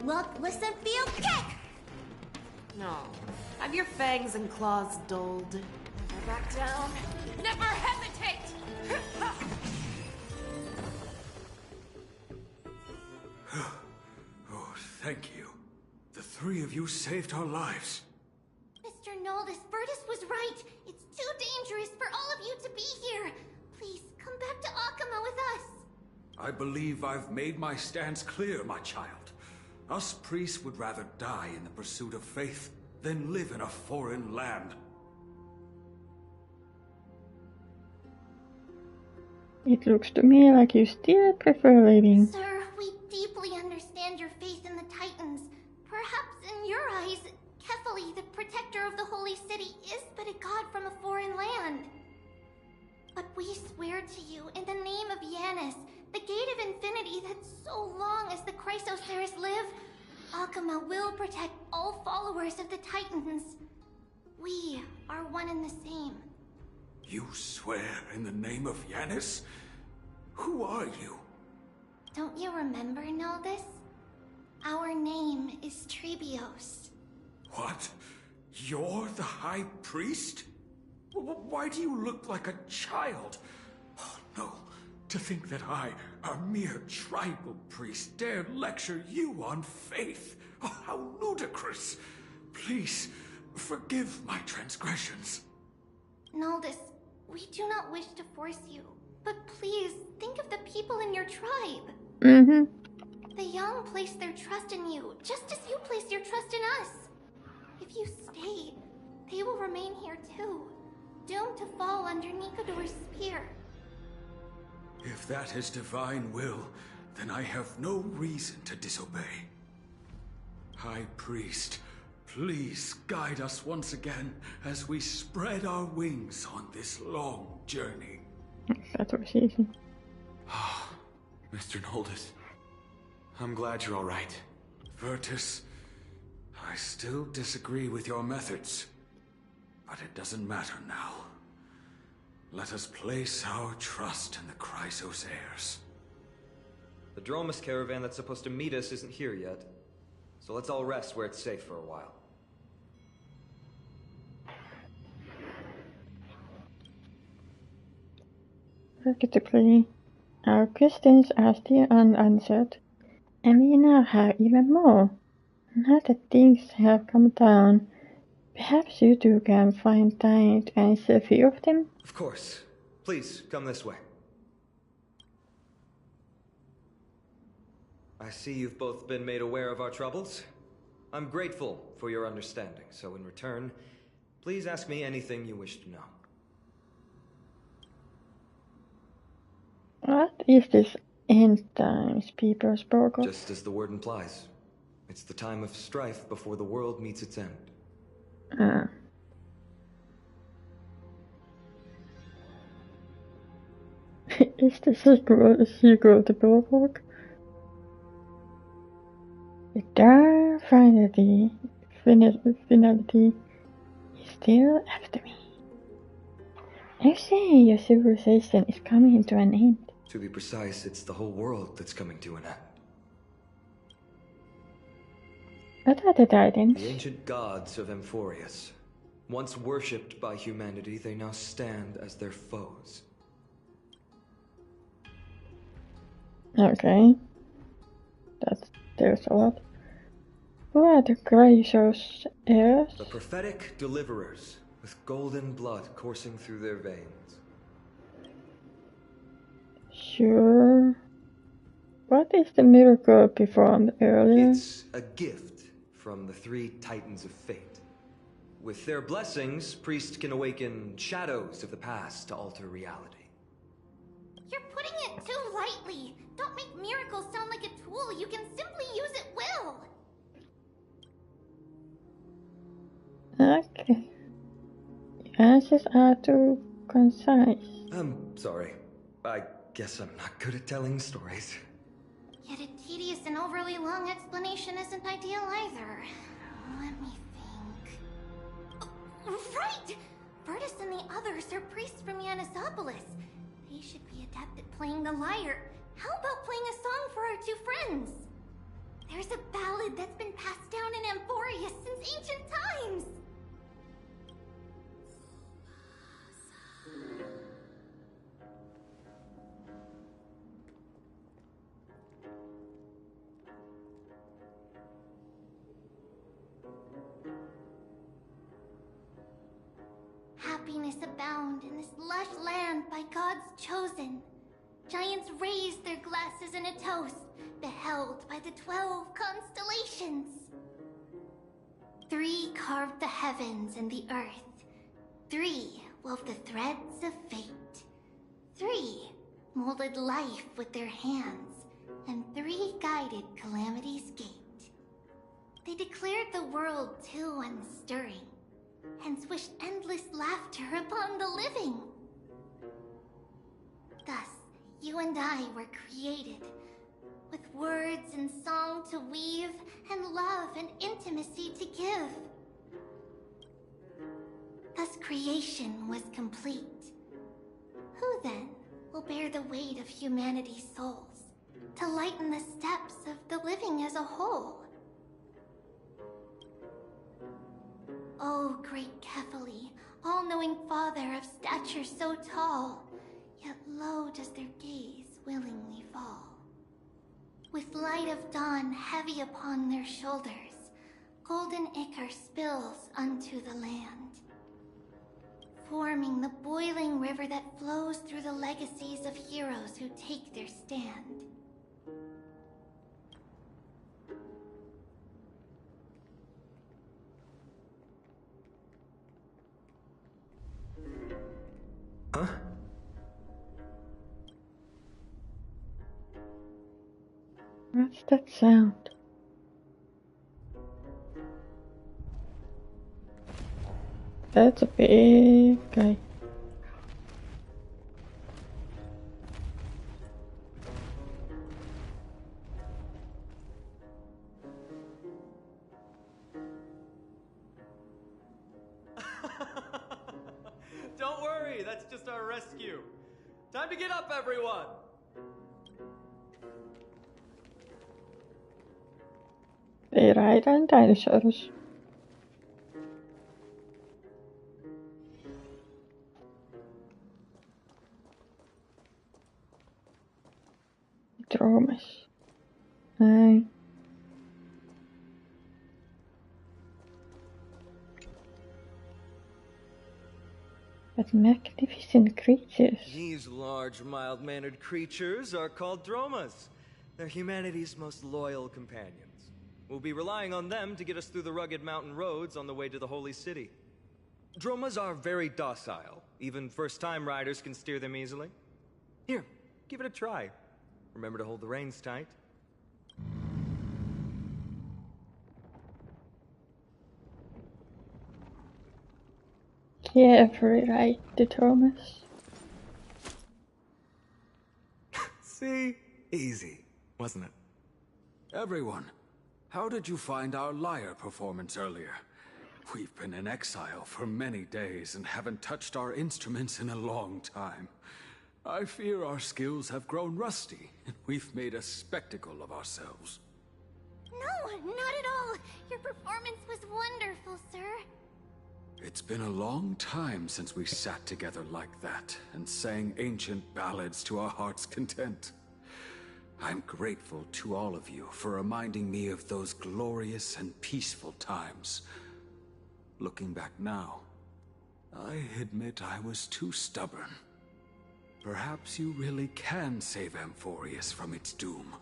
[SPEAKER 7] Look, listen, feel, kick!
[SPEAKER 3] No. Have your fangs and claws dulled. Never back down. Never hesitate!
[SPEAKER 9] Oh, thank you. The three of you saved our lives.
[SPEAKER 4] Mr. Noldus, Virtus was right. It's too dangerous for all of you to be here. Please, come back to Akama with us.
[SPEAKER 9] I believe I've made my stance clear, my child. Us priests would rather die in the pursuit of faith than live in a foreign land.
[SPEAKER 6] It looks to me like you still prefer living.
[SPEAKER 4] Sir, we deeply understand your faith in the Titans. Perhaps in your eyes, Kefali, the protector of the holy city, is but a god from a foreign land. But we swear to you, in the name of Yanis, the gate of infinity that so long as the Chrysoceres live, Akama will protect all followers of the Titans. We are one and the same.
[SPEAKER 9] You swear in the name of Yanis? Who are you?
[SPEAKER 4] Don't you remember, Noldus? Our name is Trebios.
[SPEAKER 9] What? You're the High Priest? Why do you look like a child? Oh, no. To think that I, a mere tribal priest, dare lecture you on faith. Oh, how ludicrous. Please, forgive my transgressions.
[SPEAKER 4] Noldus, we do not wish to force you, but please think of the people in your tribe. The young place their trust in you, just as you place your trust in us. If you stay, they will remain here too, doomed to fall under Nikodor's spear.
[SPEAKER 9] If that is divine will, then I have no reason to disobey. High Priest, please guide us once again as we spread our wings on this long journey.
[SPEAKER 6] That was easy.
[SPEAKER 10] Mr. Noldus, I'm glad you're all right.
[SPEAKER 9] Virtus, I still disagree with your methods. But it doesn't matter now. Let us place our trust in the Chrysos heirs.
[SPEAKER 11] The Dromus caravan that's supposed to meet us isn't here yet. So let's all rest where it's safe for a while.
[SPEAKER 6] Regrettably, our questions are still unanswered, and we now have even more. Now that things have come down, perhaps you two can find time to answer a few of them?
[SPEAKER 11] Of course. Please, come this way. I see you've both been made aware of our troubles. I'm grateful for your understanding, so in return, please ask me anything you wish to know.
[SPEAKER 6] What is this end times people spoke of?
[SPEAKER 11] Just as the word implies. It's the time of strife before the world meets its end.
[SPEAKER 6] Ah. Is the sequel to Bulwark? The dark finality is still after me. I'm saying your civilization is coming to an end.
[SPEAKER 11] To be precise, it's the whole world that's coming to an end.
[SPEAKER 6] What are the Titans?
[SPEAKER 11] The ancient gods of Amphoreus. Once worshipped by humanity, they now stand as their foes.
[SPEAKER 6] Okay. There's a lot. Who are the Chrysos heirs?
[SPEAKER 11] The prophetic deliverers, with golden blood coursing through their veins.
[SPEAKER 6] Sure. What is the miracle performed earlier?
[SPEAKER 11] It's a gift from the three Titans of Fate. With their blessings, priests can awaken shadows of the past to alter reality.
[SPEAKER 4] You're putting it too lightly. Don't make miracles sound like a tool you can simply use at will.
[SPEAKER 6] Okay. The answers are too concise.
[SPEAKER 11] I'm sorry. I guess I'm not good at telling stories.
[SPEAKER 4] Yet a tedious and overly long explanation isn't ideal either. Let me think. Oh, right! Virtus and the others are priests from Yanisopolis. They should be adept at playing the lyre. How about playing a song for our two friends? There's a ballad that's been passed down in Amphoreus since ancient times. Happiness abound in this lush land by God's chosen. Giants raise their glasses in a toast, beheld by the 12 constellations. 3 carved the heavens and the earth. 3 wove the threads of fate. 3 molded life with their hands, and 3 guided calamity's gate. They declared the world too unstirring, hence wished endless laughter upon the living. Thus, you and I were created, with words and song to weave, and love and intimacy to give. Thus creation was complete. Who then will bear the weight of humanity's souls, to lighten the steps of the living as a whole? O great Kephali, all-knowing father of stature so tall, yet low does their gaze willingly fall. With light of dawn heavy upon their shoulders, golden ichor spills unto the land, forming the boiling river that flows through the legacies of heroes who take their stand.
[SPEAKER 11] Huh?
[SPEAKER 6] What's that sound? That's a big guy.
[SPEAKER 11] That's just our rescue. Time to get up, everyone!
[SPEAKER 6] They ride on dinosaurs. Dromes. Nej. But magnificent creatures.
[SPEAKER 11] These large, mild-mannered creatures are called dromas. They're humanity's most loyal companions. We'll be relying on them to get us through the rugged mountain roads on the way to the Holy City. Dromas are very docile. Even first-time riders can steer them easily. Here, give it a try. Remember to hold the reins tight.
[SPEAKER 6] Carefully ride the Thomas.
[SPEAKER 11] See? Easy, wasn't it?
[SPEAKER 9] Everyone, how did you find our lyre performance earlier? We've been in exile for many days and haven't touched our instruments in a long time. I fear our skills have grown rusty, and we've made a spectacle of ourselves.
[SPEAKER 4] No, not at all. Your performance was wonderful, sir.
[SPEAKER 9] It's been a long time since we sat together like that and sang ancient ballads to our heart's content. I'm grateful to all of you for reminding me of those glorious and peaceful times. Looking back now, I admit I was too stubborn. Perhaps you really can save Amphoreus from its doom,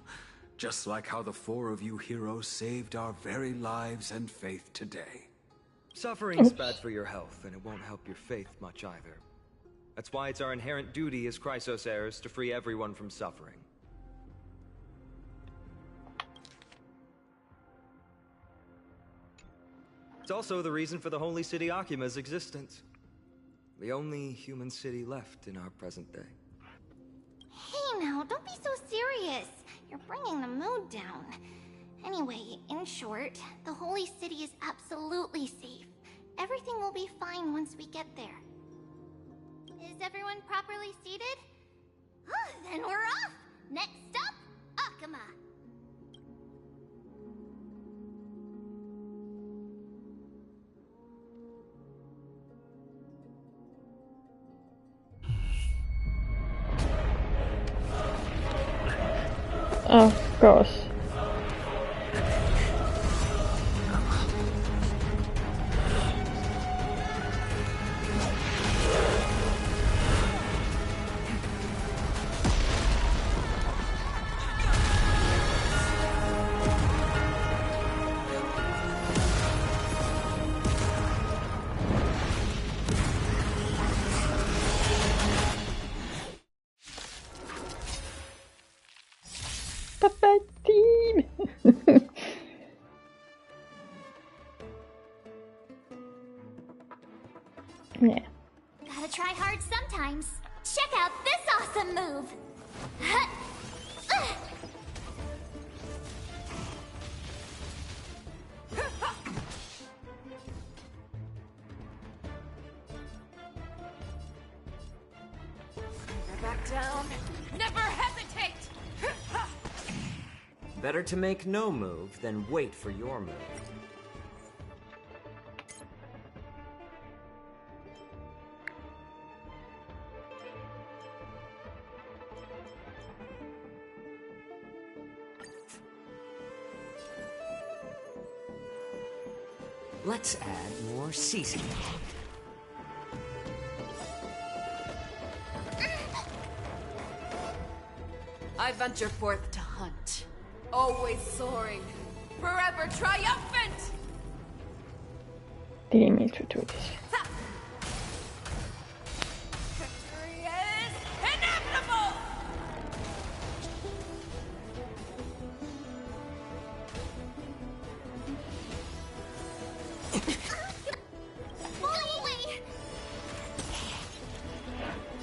[SPEAKER 9] just like how the four of you heroes saved our very lives and faith today.
[SPEAKER 11] Suffering's bad for your health, and it won't help your faith much either. That's why it's our inherent duty as Chrysos heirs to free everyone from suffering. It's also the reason for the Holy City Akima's existence. The only human city left in our present day.
[SPEAKER 4] Hey now, don't be so serious. You're bringing the mood down. Anyway, in short, the Holy City is absolutely safe. Everything will be fine once we get there. Is everyone properly seated? Then we're off! Next stop, Akima!
[SPEAKER 6] Of course. Puppet team! Yeah.
[SPEAKER 4] Gotta try hard sometimes. Check out this awesome move!
[SPEAKER 3] Never back down. Never hesitate!
[SPEAKER 8] Better to make no move than wait for your move. Let's add more seasoning.
[SPEAKER 3] I venture forth to hunt. Always soaring. Forever triumphant!
[SPEAKER 6] Didn't mean to do this.
[SPEAKER 3] Victory is inevitable!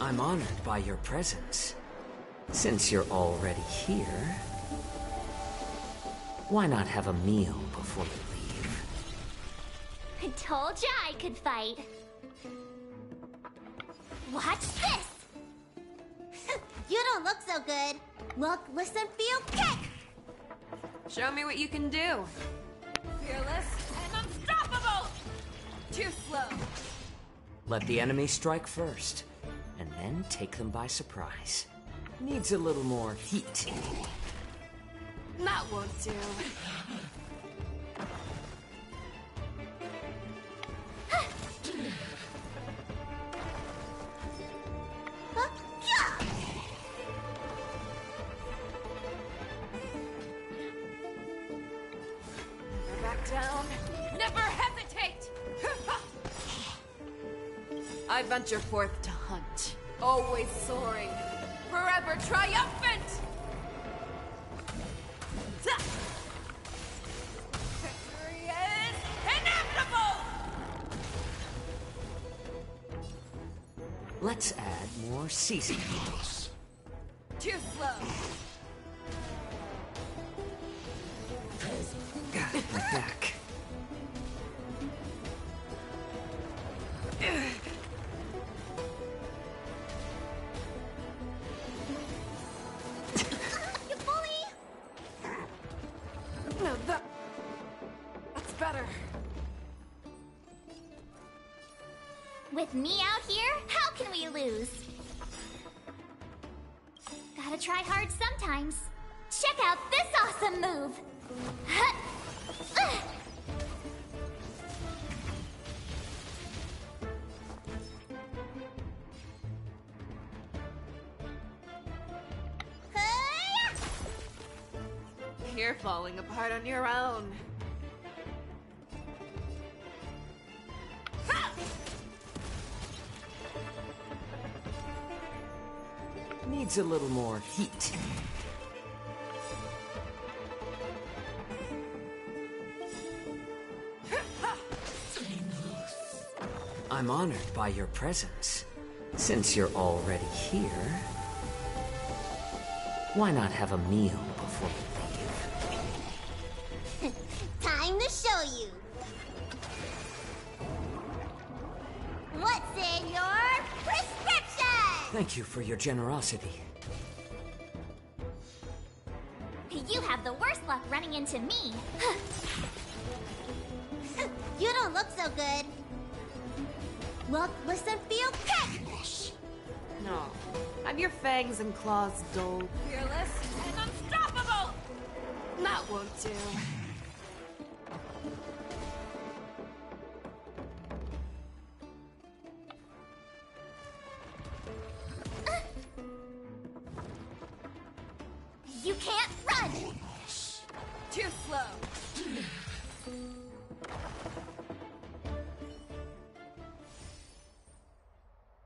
[SPEAKER 8] I'm honored by your presence. Since you're already here, why not have a meal before you leave?
[SPEAKER 4] I told ya I could fight.
[SPEAKER 7] Watch this! You don't look so good. Look, listen, feel, kick!
[SPEAKER 3] Show me what you can do. Fearless and unstoppable! Too slow.
[SPEAKER 8] Let the enemy strike first, and then take them by surprise. Needs a little more heat.
[SPEAKER 3] That won't do. Never back down. Never hesitate! I venture forth to hunt. Always soaring. Forever triumphant! Victory is inevitable!
[SPEAKER 8] Let's add more seasoning.
[SPEAKER 3] Too slow.
[SPEAKER 8] My back.
[SPEAKER 7] You bully!
[SPEAKER 3] No, that's better.
[SPEAKER 4] With me out here, how can we lose? Gotta try hard sometimes. Check out this awesome move! Huh. Ugh.
[SPEAKER 3] You're falling apart on your own. Ha!
[SPEAKER 8] Needs a little more heat. I'm honored by your presence. Since you're already here, why not have a meal before you leave?
[SPEAKER 7] Time to show you. What's in your prescription?
[SPEAKER 8] Thank you for your generosity.
[SPEAKER 4] You have the worst luck running into me.
[SPEAKER 7] You don't look so good. Look, listen, feel, kick!
[SPEAKER 3] No, I'm your fangs and claws dull. Fearless and unstoppable! That won't do.
[SPEAKER 4] You can't run!
[SPEAKER 3] Too slow.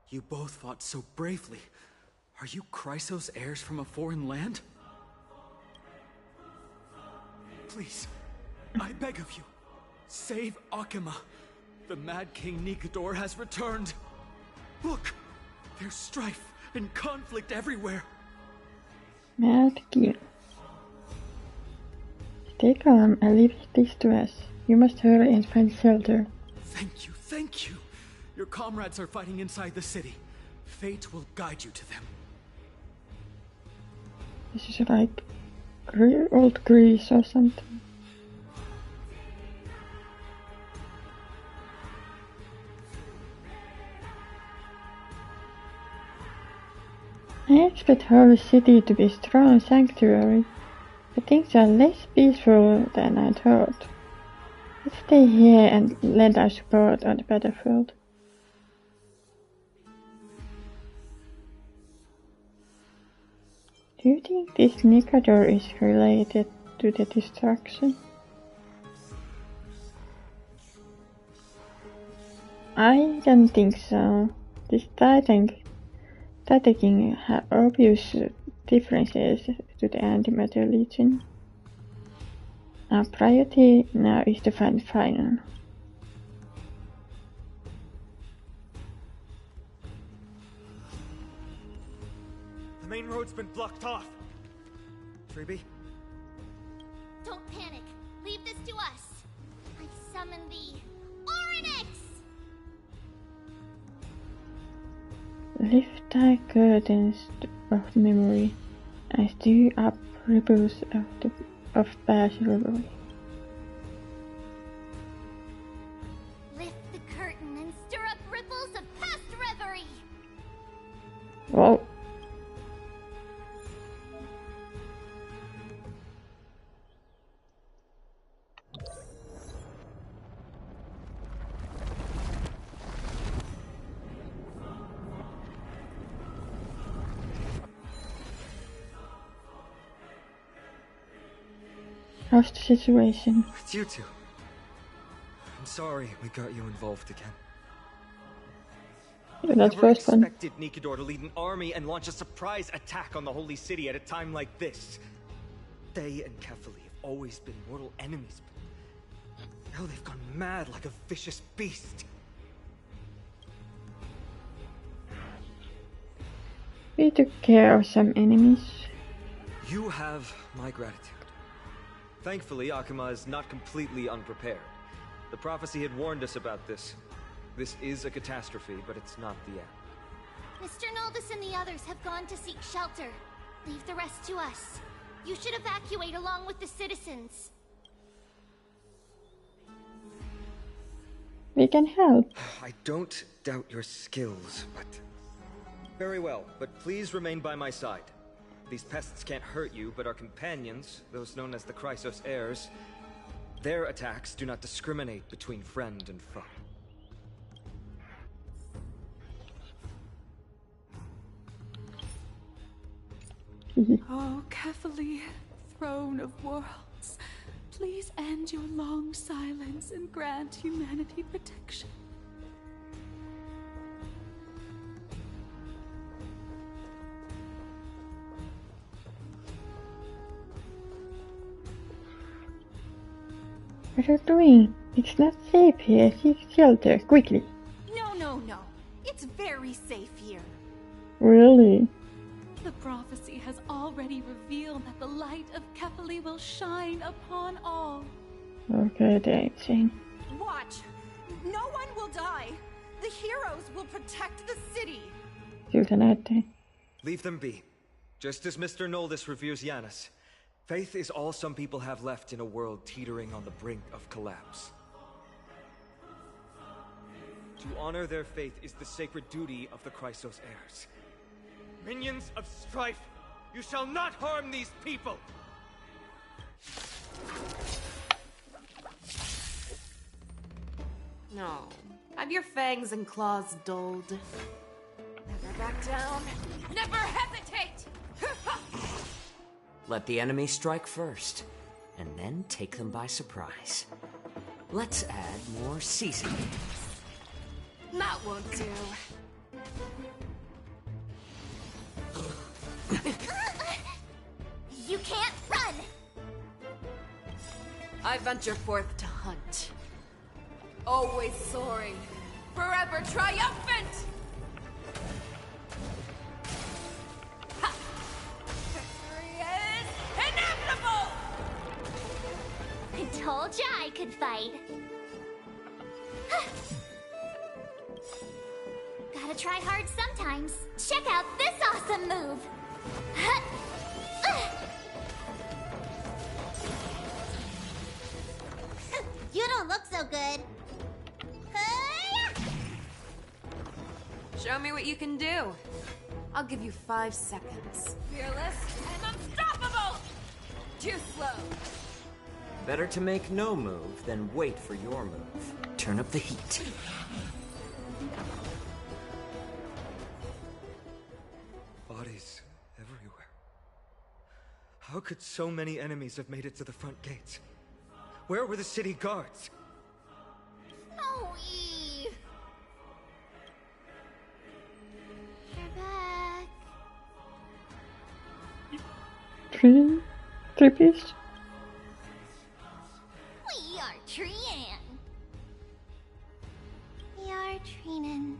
[SPEAKER 13] You both fought so bravely. Are you Chrysos heirs from a foreign land? Please, I beg of you, save Akima. The Mad King Nikador has returned. Look, there's strife and conflict everywhere.
[SPEAKER 6] Mad King. Stay calm and leave this to us. You must hurry and find shelter.
[SPEAKER 13] Thank you, thank you. Your comrades are fighting inside the city. Fate will guide you to them.
[SPEAKER 6] This is like old Greece or something. I expect Holy City to be a strong sanctuary, but things are less peaceful than I thought. Let's stay here and lend our support on the battlefield. Do you think this Nikador is related to the destruction? I don't think so. This Titan King have obvious differences to the Antimatter Legion. Our priority now is to find Finon.
[SPEAKER 11] The main road's been blocked off. Freebie?
[SPEAKER 4] Don't panic. Leave this to us. I summon the Oryx!
[SPEAKER 6] Lift thy curtains of memory, and stir up ripples of past revelry.
[SPEAKER 4] Lift the curtain and stir up ripples of past reverie.
[SPEAKER 6] Whoa. How's the situation?
[SPEAKER 11] It's you two. I'm sorry we got you involved again.
[SPEAKER 6] Yeah, that's first one.
[SPEAKER 11] I never expected Nikador to lead an army and launch a surprise attack on the Holy City at a time like this. They and Kefali have always been mortal enemies, but now they've gone mad like a vicious beast.
[SPEAKER 6] We took care of some enemies.
[SPEAKER 11] You have my gratitude. Thankfully, Akuma is not completely unprepared. The prophecy had warned us about this. This is a catastrophe, but it's not the end.
[SPEAKER 4] Mr. Noldus and the others have gone to seek shelter. Leave the rest to us. You should evacuate along with the citizens.
[SPEAKER 6] We can help.
[SPEAKER 11] I don't doubt your skills, but... Very well, but please remain by my side. These pests can't hurt you, but our companions, those known as the Chrysos heirs, their attacks do not discriminate between friend and foe.
[SPEAKER 14] Oh, Kefali, throne of worlds, please end your long silence and grant humanity protection.
[SPEAKER 6] What are you doing? It's not safe here. Seek shelter, quickly.
[SPEAKER 14] No. It's very safe here.
[SPEAKER 6] Really?
[SPEAKER 14] The prophecy has already revealed that the light of Kefali will shine upon all.
[SPEAKER 6] Okay, dancing.
[SPEAKER 3] Watch! No one will die! The heroes will protect the city!
[SPEAKER 11] Leave them be. Just as Mr. Noldus reveres Yanis, faith is all some people have left in a world teetering on the brink of collapse. To honor their faith is the sacred duty of the Chrysos heirs. Minions of strife, you shall not harm these people!
[SPEAKER 3] No. Have your fangs and claws dulled. Never back down. Never hesitate!
[SPEAKER 8] Let the enemy strike first, and then take them by surprise. Let's add more seasoning.
[SPEAKER 3] That won't do.
[SPEAKER 4] You can't run!
[SPEAKER 3] I venture forth to hunt. Always soaring. Forever triumphant! Ha! Victory is inevitable!
[SPEAKER 4] I told ya I could fight. Gotta try hard sometimes. Check out this awesome move!
[SPEAKER 7] You don't look so good.
[SPEAKER 3] Show me what you can do. I'll give you 5 seconds. Fearless and unstoppable! Too slow.
[SPEAKER 8] Better to make no move than wait for your move. Turn up the heat.
[SPEAKER 11] Bodies everywhere. How could so many enemies have made it to the front gates? Where were the city guards?
[SPEAKER 4] Snowy! You're back.
[SPEAKER 6] Three piece?
[SPEAKER 4] We are Trian. We are Trinan.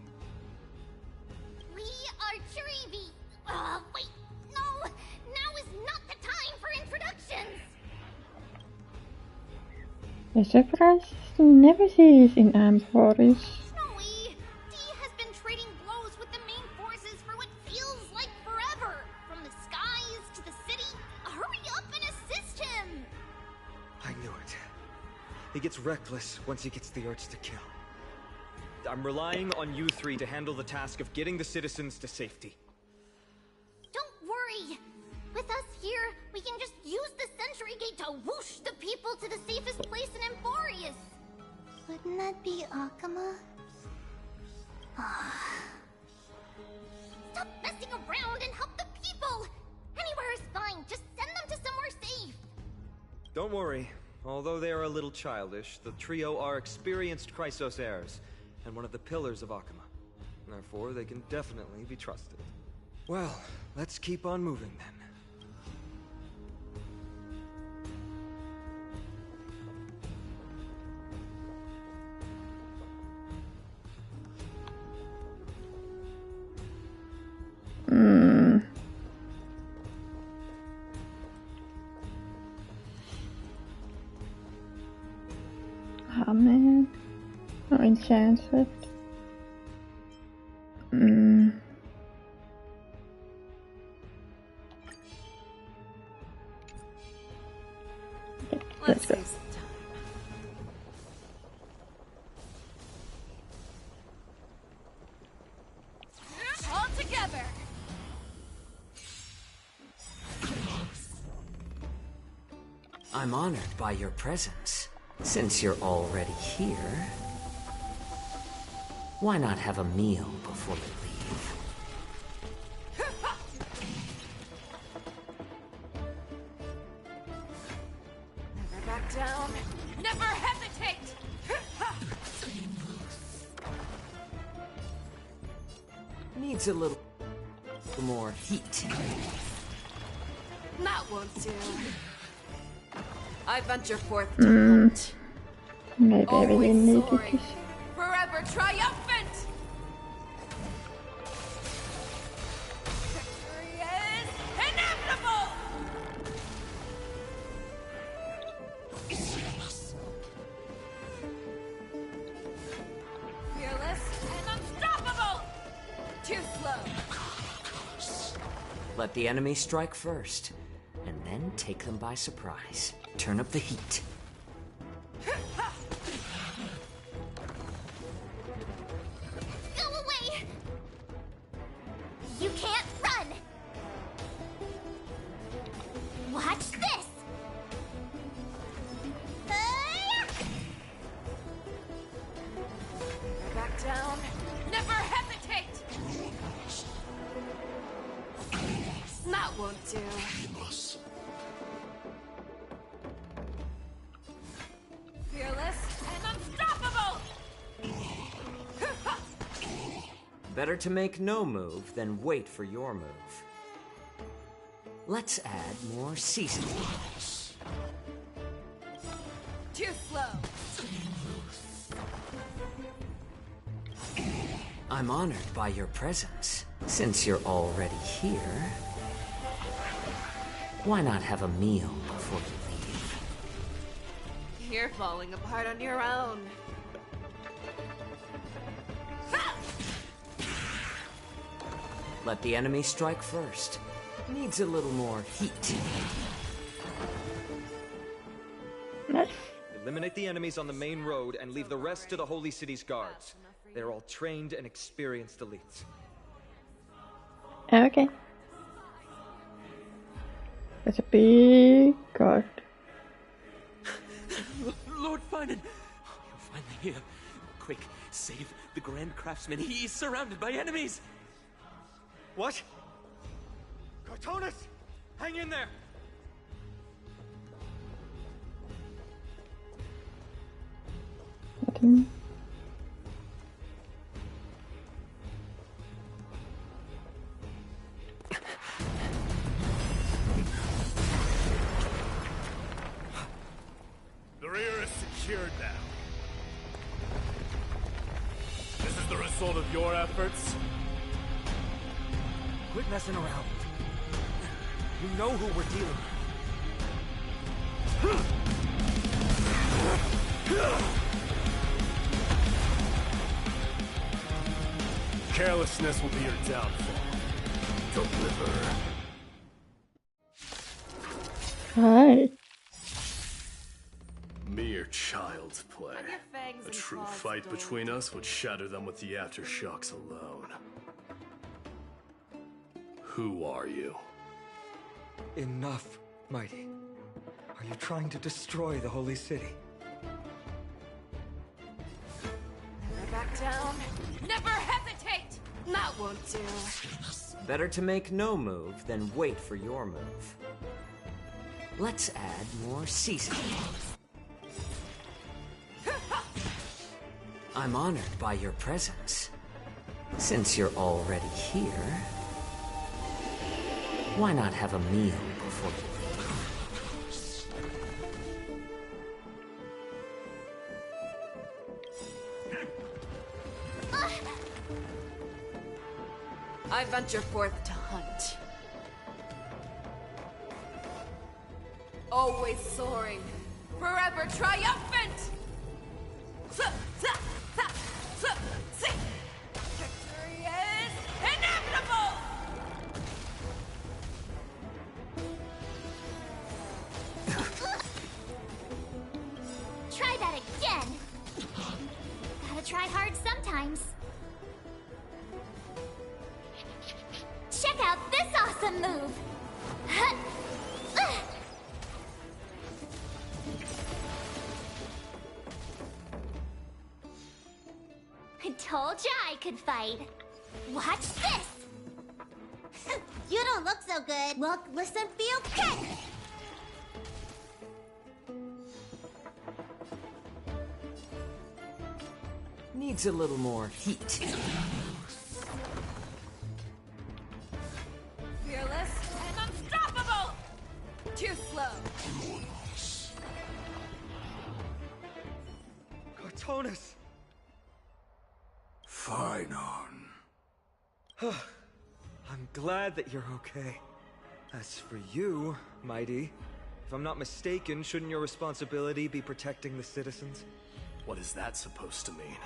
[SPEAKER 4] We are Treevy. Wait, no! Now is not the time for introductions!
[SPEAKER 6] The surprise never ceases in Amphoreus.
[SPEAKER 4] Snowy! D has been trading blows with the main forces
[SPEAKER 11] He gets reckless once he gets the urge to kill. I'm relying on you three to handle the task of getting the citizens to safety.
[SPEAKER 4] Don't worry! With us here, we can just use the Sentry Gate to whoosh the people to the safest place in Amphoreus! Wouldn't that be Akuma? Stop messing around and help the people! Anywhere is fine, just send them to somewhere safe!
[SPEAKER 11] Don't worry. Although they are a little childish, the trio are experienced Chrysos heirs, and one of the pillars of Akuma. Therefore, they can definitely be trusted. Well, let's keep on moving then.
[SPEAKER 6] Oh man. No enchants left.
[SPEAKER 3] Let's save some time. All together!
[SPEAKER 8] I'm honored by your presence. Since you're already here, why not have a meal before you leave?
[SPEAKER 3] Never back down. Never hesitate!
[SPEAKER 8] Needs a little more heat.
[SPEAKER 3] That won't do. I venture forth to hunt.
[SPEAKER 6] Maybe I really
[SPEAKER 3] Always
[SPEAKER 6] needed
[SPEAKER 3] soaring,
[SPEAKER 6] this.
[SPEAKER 3] forever triumphant! Victory is inevitable! Fearless and unstoppable! Too slow.
[SPEAKER 8] Let the enemy strike first, and then take them by surprise. Turn up the heat.
[SPEAKER 4] Go away! You can't run! Watch this!
[SPEAKER 3] Never back down. Never hesitate! That won't do. Fearless and unstoppable!
[SPEAKER 8] Better to make no move than wait for your move. Let's add more seasoning.
[SPEAKER 3] Too slow.
[SPEAKER 8] I'm honored by your presence. Since you're already here, why not have a meal before you leave?
[SPEAKER 3] You're falling apart on your own.
[SPEAKER 8] Let the enemy strike first. Needs a little more heat.
[SPEAKER 11] Eliminate the enemies on the main road and leave the rest to the Holy City's guards. They're all trained and experienced elites.
[SPEAKER 6] Okay. There's a big guard.
[SPEAKER 15] Lord Finan! You're finally here. Quick, save the Grand Craftsman. He is surrounded by enemies!
[SPEAKER 11] What? Cartonus! Hang in there!
[SPEAKER 6] Nothing.
[SPEAKER 16] The rear is secured now. This is the result of your efforts?
[SPEAKER 11] Quit messing around. You know who we're dealing with.
[SPEAKER 16] Carelessness will be your downfall. Deliver.
[SPEAKER 6] Hi.
[SPEAKER 16] Mere child's play. A true fight between us would shatter them with the aftershocks alone. Who are you?
[SPEAKER 11] Enough, Mighty. Are you trying to destroy the Holy City?
[SPEAKER 3] Never back down. Never hesitate! That won't do.
[SPEAKER 8] Better to make no move than wait for your move. Let's add more seasoning. I'm honored by your presence. Since you're already here, why not have a meal before you leave?
[SPEAKER 3] I venture forth to hunt. Always soaring, forever triumphant! Victory is inevitable!
[SPEAKER 4] Try that again! Gotta try hard sometimes. Check out this awesome move! I told ya I could fight. Watch this!
[SPEAKER 7] You don't look so good. Look, listen, feel, kick!
[SPEAKER 8] Needs a little more heat.
[SPEAKER 3] Fearless and unstoppable! Too slow.
[SPEAKER 11] Cartonus!
[SPEAKER 9] Phynon.
[SPEAKER 11] I'm glad that you're okay. As for you, Mighty, if I'm not mistaken, shouldn't your responsibility be protecting the citizens?
[SPEAKER 16] What is that supposed to mean?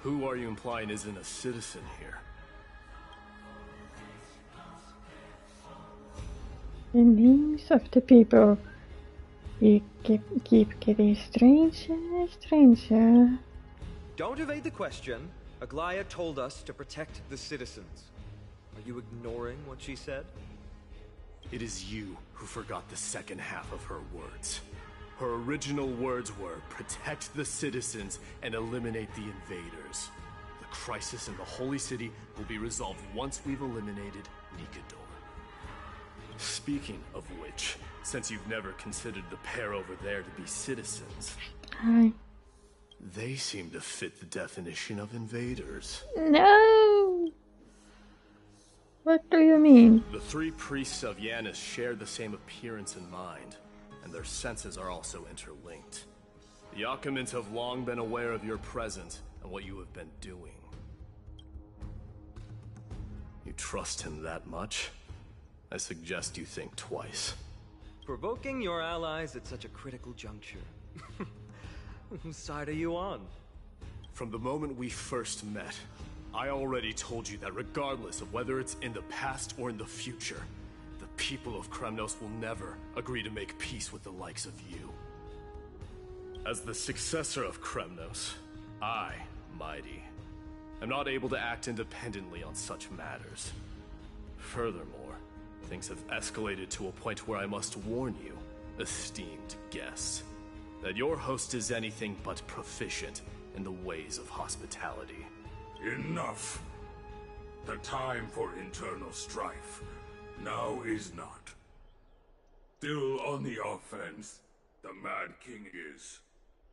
[SPEAKER 16] Who are you implying isn't a citizen here?
[SPEAKER 6] The names of the people keep getting stranger and stranger.
[SPEAKER 11] Don't evade the question. Aglaia told us to protect the citizens. Are you ignoring what she said?
[SPEAKER 16] It is you who forgot the second half of her words. Her original words were, protect the citizens and eliminate the invaders. The crisis in the Holy City will be resolved once we've eliminated Nikador. Speaking of which, since you've never considered the pair over there to be citizens,
[SPEAKER 6] Hi.
[SPEAKER 16] they seem to fit the definition of invaders.
[SPEAKER 6] No! What do you mean?
[SPEAKER 16] The three priests of Yanis share the same appearance and mind, and their senses are also interlinked. The Achaemins have long been aware of your presence and what you have been doing. You trust him that much? I suggest you think twice.
[SPEAKER 11] Provoking your allies at such a critical juncture. Whose side are you on?
[SPEAKER 16] From the moment we first met, I already told you that regardless of whether it's in the past or in the future, the people of Kremnos will never agree to make peace with the likes of you. As the successor of Kremnos, I, Mighty, am not able to act independently on such matters. Furthermore, things have escalated to a point where I must warn you, esteemed guests, that your host is anything but proficient in the ways of hospitality.
[SPEAKER 9] Enough. The time for internal strife now is not. Still on the offense, the Mad King is,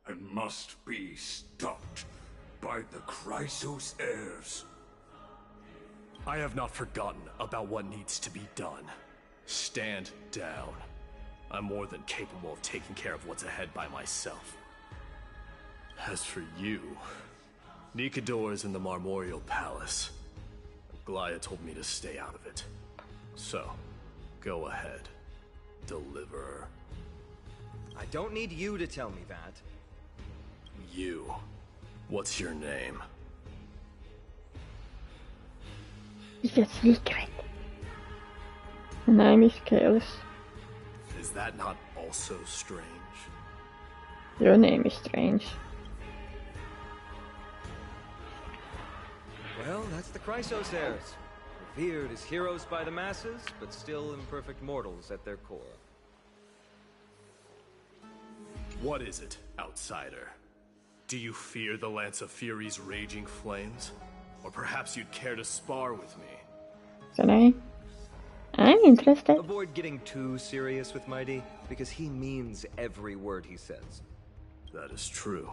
[SPEAKER 9] and must be stopped by the Chrysos heirs.
[SPEAKER 16] I have not forgotten about what needs to be done. Stand down. I'm more than capable of taking care of what's ahead by myself. As for you, Nikador is in the Marmorial Palace. Aglaia told me to stay out of it. So, go ahead. Deliver.
[SPEAKER 11] I don't need you to tell me that.
[SPEAKER 16] You. What's your name?
[SPEAKER 6] It's a secret. My name is Chaos.
[SPEAKER 16] Is that not also strange?
[SPEAKER 6] Your name is strange.
[SPEAKER 11] Well, that's the Chrysos heirs. Revered as heroes by the masses, but still imperfect mortals at their core.
[SPEAKER 16] What is it, outsider? Do you fear the Lance of Fury's raging flames? Or perhaps you'd care to spar with me?
[SPEAKER 6] So I'm interested.
[SPEAKER 11] Avoid getting too serious with Mighty, because he means every word he says.
[SPEAKER 16] That is true.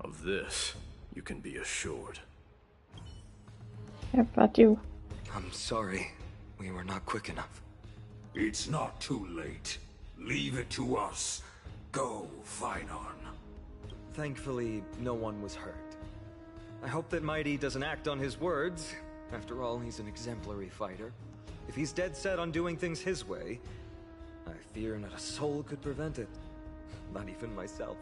[SPEAKER 16] Of this, you can be assured.
[SPEAKER 6] How about you?
[SPEAKER 11] I'm sorry. We were not quick enough.
[SPEAKER 9] It's not too late. Leave it to us. Go, Finon.
[SPEAKER 11] Thankfully, no one was hurt. I hope that Mighty doesn't act on his words. After all, he's an exemplary fighter. If he's dead set on doing things his way, I fear not a soul could prevent it. Not even myself.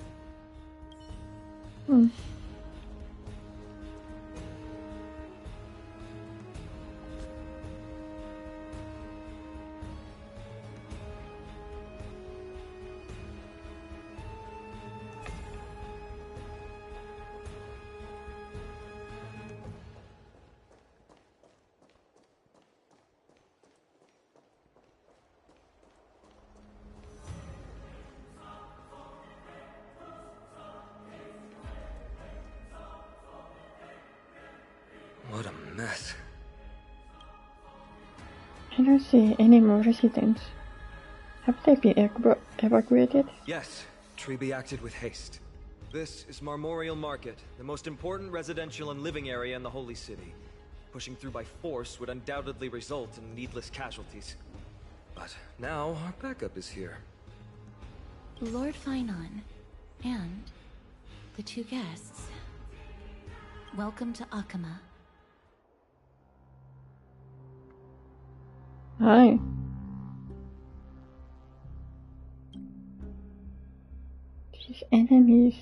[SPEAKER 11] What a mess.
[SPEAKER 6] I don't see any more residents. Have they been evacuated?
[SPEAKER 11] Yes, Treeby acted with haste. This is Marmorial Market, the most important residential and living area in the Holy City. Pushing through by force would undoubtedly result in needless casualties. But now our backup is here.
[SPEAKER 14] Lord Finon, and the two guests. Welcome to Akama.
[SPEAKER 6] Hi. These enemies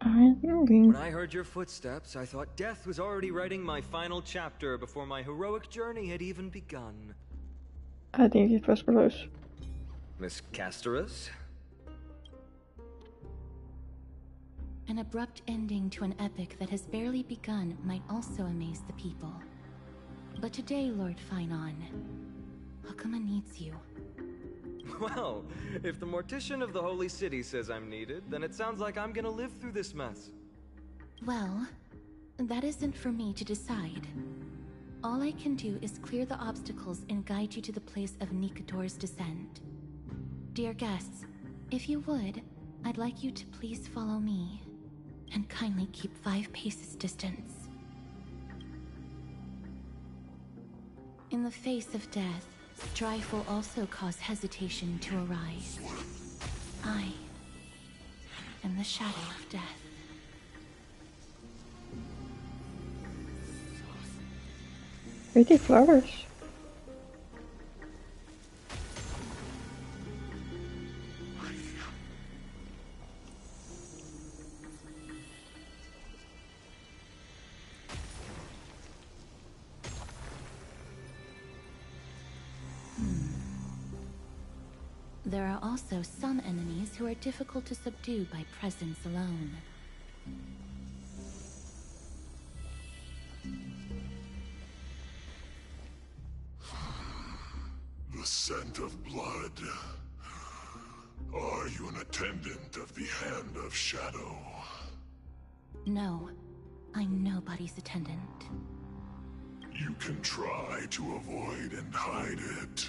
[SPEAKER 6] are moving.
[SPEAKER 11] When I heard your footsteps, I thought death was already writing my final chapter before my heroic journey had even begun.
[SPEAKER 6] I think it was close.
[SPEAKER 11] Miss Castorus?
[SPEAKER 14] An abrupt ending to an epic that has barely begun might also amaze the people. But today, Lord Finon, Akama needs you.
[SPEAKER 11] Well, if the Mortician of the Holy City says I'm needed, then it sounds like I'm gonna live through this mess.
[SPEAKER 14] Well, that isn't for me to decide. All I can do is clear the obstacles and guide you to the place of Nikador's descent. Dear guests, if you would, I'd like you to please follow me, and kindly keep 5 paces distance. In the face of death, strife will also cause hesitation to arise. I am the shadow of death.
[SPEAKER 6] Pretty flowers.
[SPEAKER 14] There are also some enemies who are difficult to subdue by presence alone.
[SPEAKER 17] The scent of blood. Are you an attendant of the Hand of Shadow?
[SPEAKER 14] No, I'm nobody's attendant.
[SPEAKER 17] You can try to avoid and hide it.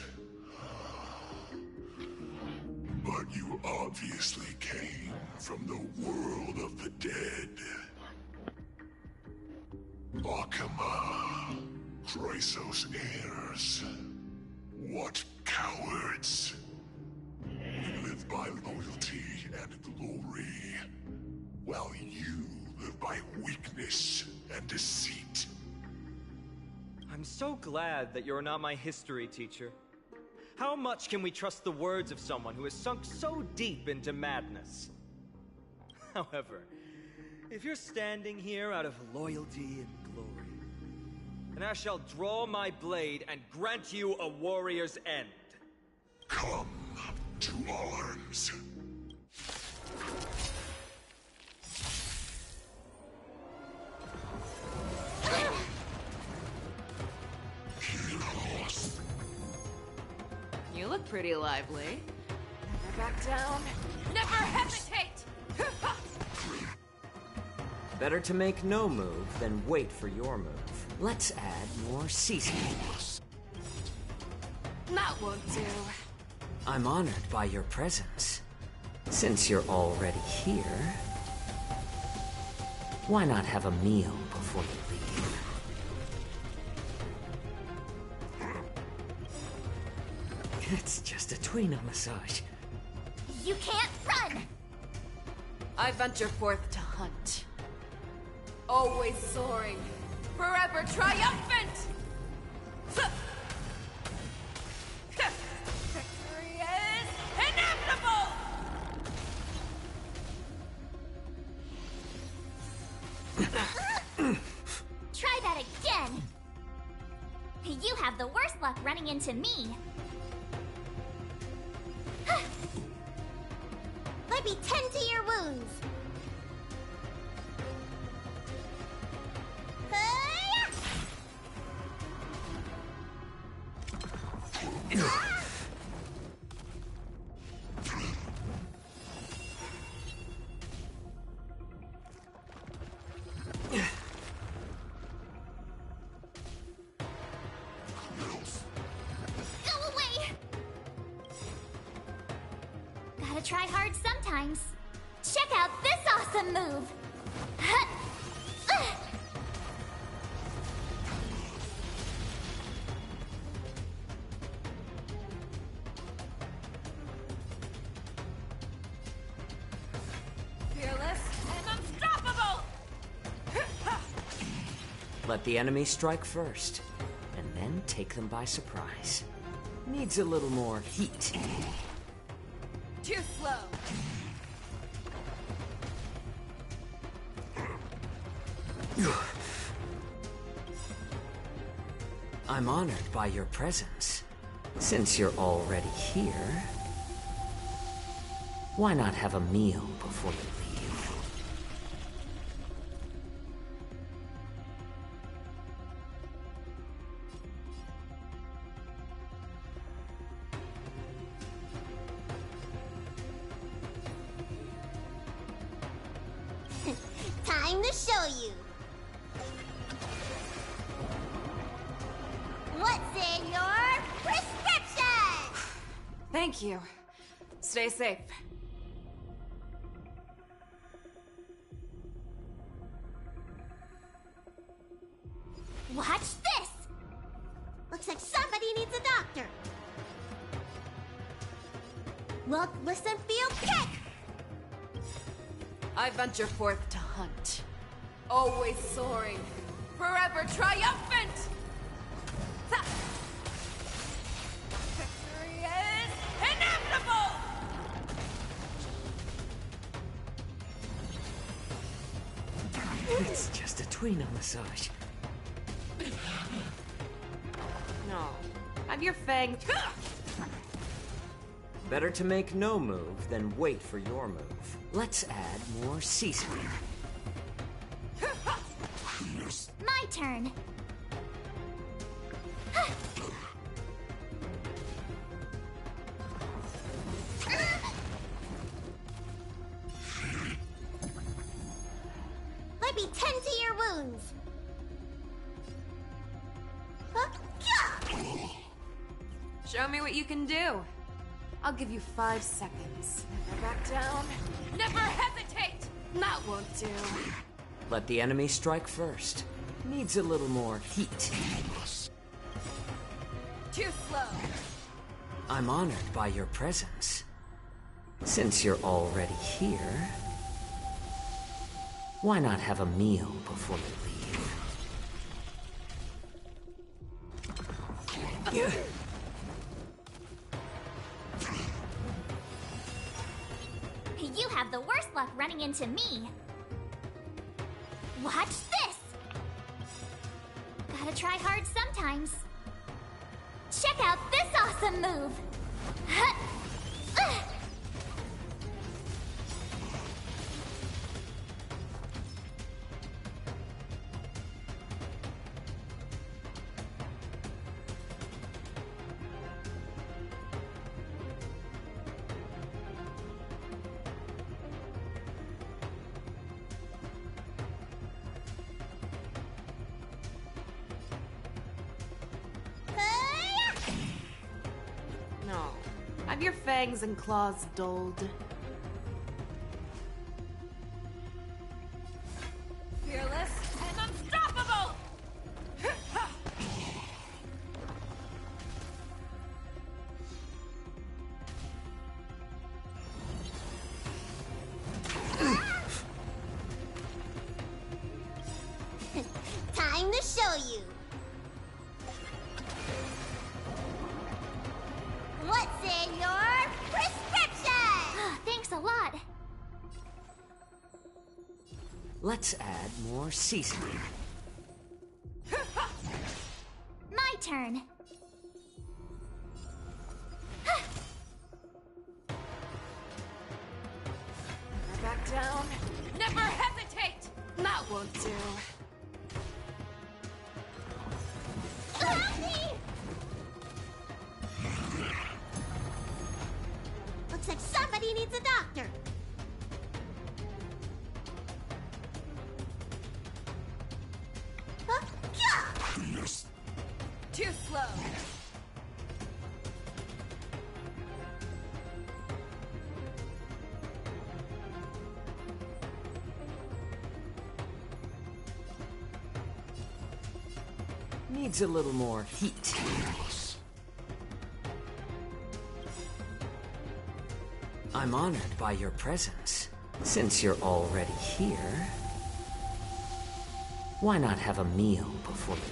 [SPEAKER 17] But you obviously came from the world of the dead. Akama, Chrysos heirs. What cowards! We live by loyalty and glory, while you live by weakness and deceit.
[SPEAKER 11] I'm so glad that you're not my history teacher. How much can we trust the words of someone who has sunk so deep into madness? However, if you're standing here out of loyalty and glory, then I shall draw my blade and grant you a warrior's end.
[SPEAKER 17] Come to arms.
[SPEAKER 3] pretty lively. Never back down. Never hesitate!
[SPEAKER 8] Better to make no move than wait for your move. Let's add more seasoning.
[SPEAKER 3] That won't do.
[SPEAKER 8] I'm honored by your presence. Since you're already here, why not have a meal before you leave? It's just a tweener massage.
[SPEAKER 4] You can't run!
[SPEAKER 3] I venture forth to hunt. Always soaring. Forever triumphant! Victory is inevitable!
[SPEAKER 4] Try that again! You have the worst luck running into me. Let me tend to your wounds. Go away! Gotta try hard sometimes. Check out this awesome move!
[SPEAKER 3] Fearless and unstoppable!
[SPEAKER 8] Let the enemy strike first, and then take them by surprise. Needs a little more heat.
[SPEAKER 3] Too slow.
[SPEAKER 8] I'm honored by your presence. Since you're already here, why not have a meal before you leave?
[SPEAKER 7] Time to show you. What's in your prescription?
[SPEAKER 3] Thank you. Stay safe.
[SPEAKER 7] Watch this! Looks like somebody needs a doctor. Look, listen, feel, kick!
[SPEAKER 3] I venture forth to hunt. Always soaring. Forever triumphant! Victory is inevitable!
[SPEAKER 8] It's just a tweener massage.
[SPEAKER 3] No. Have your fang.
[SPEAKER 8] Better to make no move than wait for your move. Let's add more seasoning.
[SPEAKER 4] My turn.
[SPEAKER 7] Let me tend to your wounds.
[SPEAKER 3] Show me what you can do. I'll give you 5 seconds. Never back down. Never hesitate! That won't do.
[SPEAKER 8] Let the enemy strike first. Needs a little more heat.
[SPEAKER 3] Too slow.
[SPEAKER 8] I'm honored by your presence. Since you're already here, why not have a meal before you leave?
[SPEAKER 4] You have the worst luck running into me. Watch this! Gotta try hard sometimes. Check out this awesome move!
[SPEAKER 3] Have your fangs and claws dulled. Fearless and unstoppable!
[SPEAKER 7] Time to show you. What's in your prescription?
[SPEAKER 4] Thanks a lot.
[SPEAKER 8] Let's add more seasoning.
[SPEAKER 4] My turn.
[SPEAKER 3] Never back down. Never hesitate! That won't do.
[SPEAKER 7] Looks like somebody needs a doctor.
[SPEAKER 3] Too slow.
[SPEAKER 8] Needs a little more heat. I'm honored by your presence. Since you're already here, why not have a meal before you leave?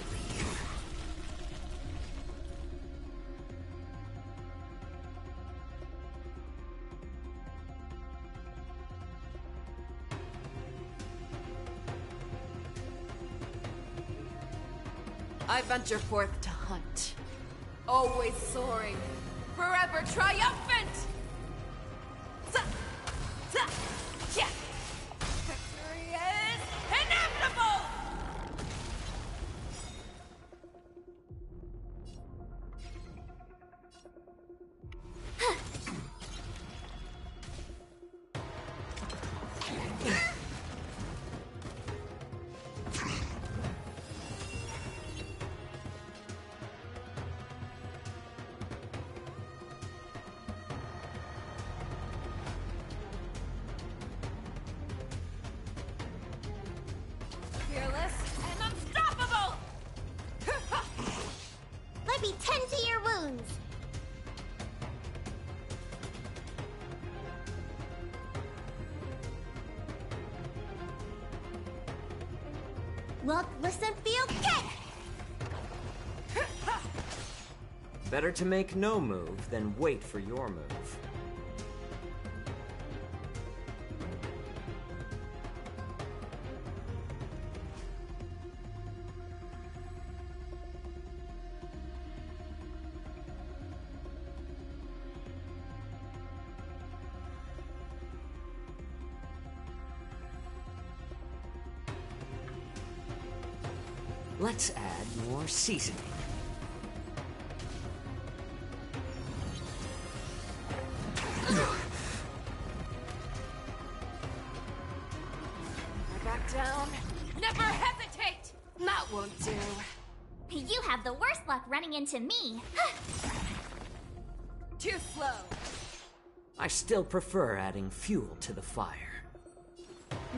[SPEAKER 3] I venture forth to hunt. Always soaring. Forever triumphant! Yeah! Victory is inevitable! Fearless and unstoppable!
[SPEAKER 7] Let me tend to your wounds. Look, listen, feel, kick!
[SPEAKER 8] Better to make no move than wait for your move. Let's add more seasoning.
[SPEAKER 3] Back down. Never hesitate! That won't do.
[SPEAKER 4] You have the worst luck running into me.
[SPEAKER 3] Too slow.
[SPEAKER 8] I still prefer adding fuel to the fire.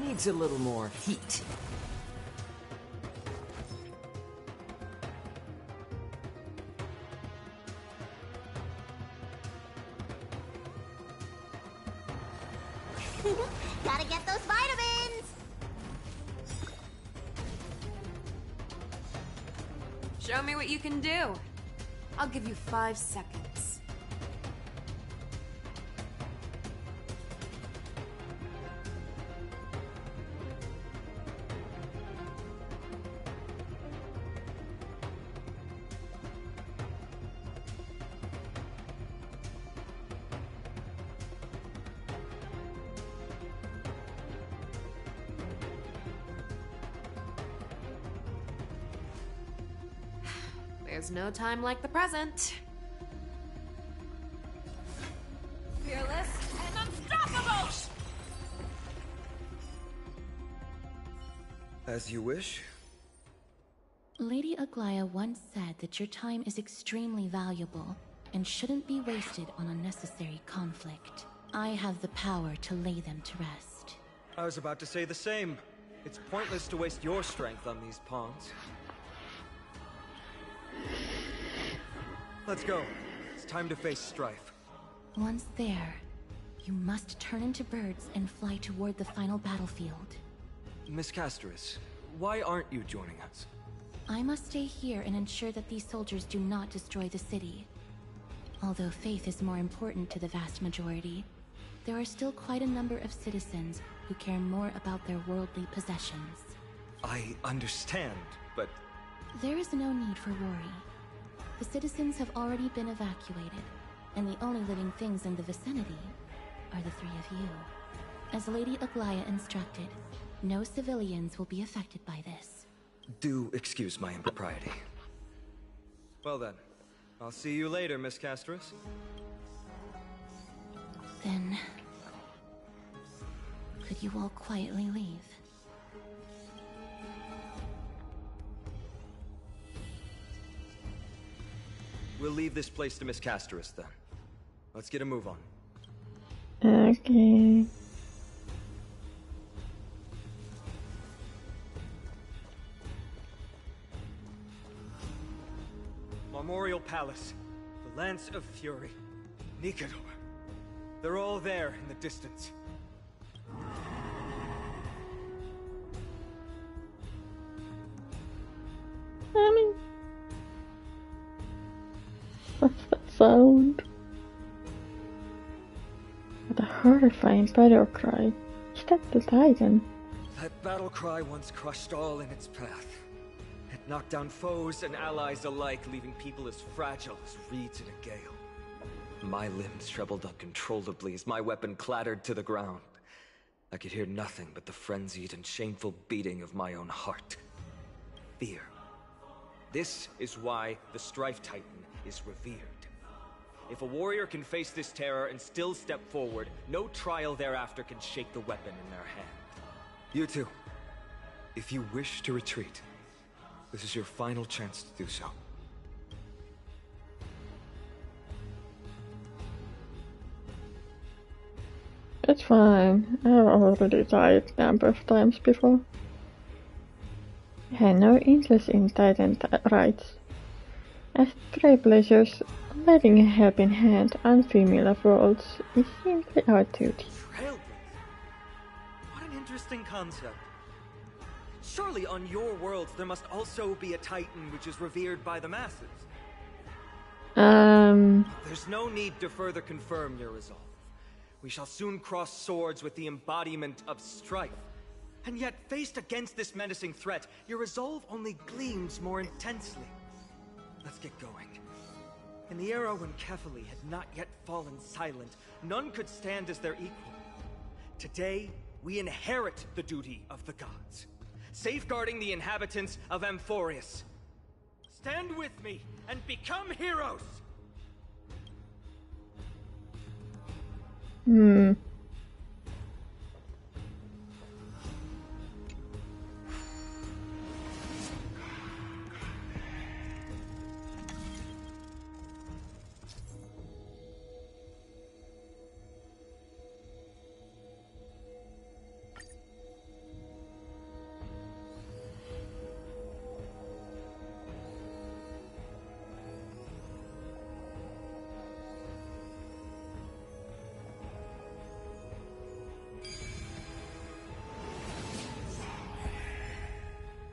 [SPEAKER 8] Needs a little more heat.
[SPEAKER 7] Gotta get those vitamins!
[SPEAKER 3] Show me what you can do. I'll give you 5 seconds. There's no time like the present. Fearless and unstoppable!
[SPEAKER 11] As you wish.
[SPEAKER 14] Lady Aglaya once said that your time is extremely valuable, and shouldn't be wasted on unnecessary conflict. I have the power to lay them to rest.
[SPEAKER 11] I was about to say the same. It's pointless to waste your strength on these pawns. Let's go. It's time to face strife.
[SPEAKER 14] Once there, you must turn into birds and fly toward the final battlefield.
[SPEAKER 11] Miss Casterus, why aren't you joining us?
[SPEAKER 14] I must stay here and ensure that these soldiers do not destroy the city. Although faith is more important to the vast majority, there are still quite a number of citizens who care more about their worldly possessions.
[SPEAKER 11] I understand, but...
[SPEAKER 14] There is no need for worry. The citizens have already been evacuated, and the only living things in the vicinity are the three of you. As Lady Aglaya instructed, no civilians will be affected by this.
[SPEAKER 11] Do excuse my impropriety. Well then, I'll see you later, Miss Casterus.
[SPEAKER 14] Then... could you all quietly leave?
[SPEAKER 11] We'll leave this place to Miss Casterus then. Let's get a move on.
[SPEAKER 6] Okay.
[SPEAKER 11] Memorial Palace, the Lance of Fury, Nicanor. They're all there in the distance.
[SPEAKER 6] What's that sound? What a horrifying battle cry. Is that the Titan?
[SPEAKER 11] That battle cry once crushed all in its path. It knocked down foes and allies alike, leaving people as fragile as reeds in a gale. My limbs trembled uncontrollably as my weapon clattered to the ground. I could hear nothing but the frenzied and shameful beating of my own heart. Fear. This is why the Strife Titan is revered. If a warrior can face this terror and still step forward, no trial thereafter can shake the weapon in their hand. You two, if you wish to retreat, this is your final chance to do so.
[SPEAKER 6] It's fine. I've already died a number of times before. I had no interest in Titan rights. As trailblazers, letting a helping hand unfamiliar worlds is simply our duty.
[SPEAKER 11] Trailblazer? What an interesting concept. Surely on your worlds there must also be a Titan which is revered by the masses. There's no need to further confirm your resolve. We shall soon cross swords with the embodiment of strife. And yet, faced against this menacing threat, your resolve only gleams more intensely. Let's get going. In the era when Kefali had not yet fallen silent, none could stand as their equal. Today, we inherit the duty of the gods, safeguarding the inhabitants of Amphoreus. Stand with me and become heroes!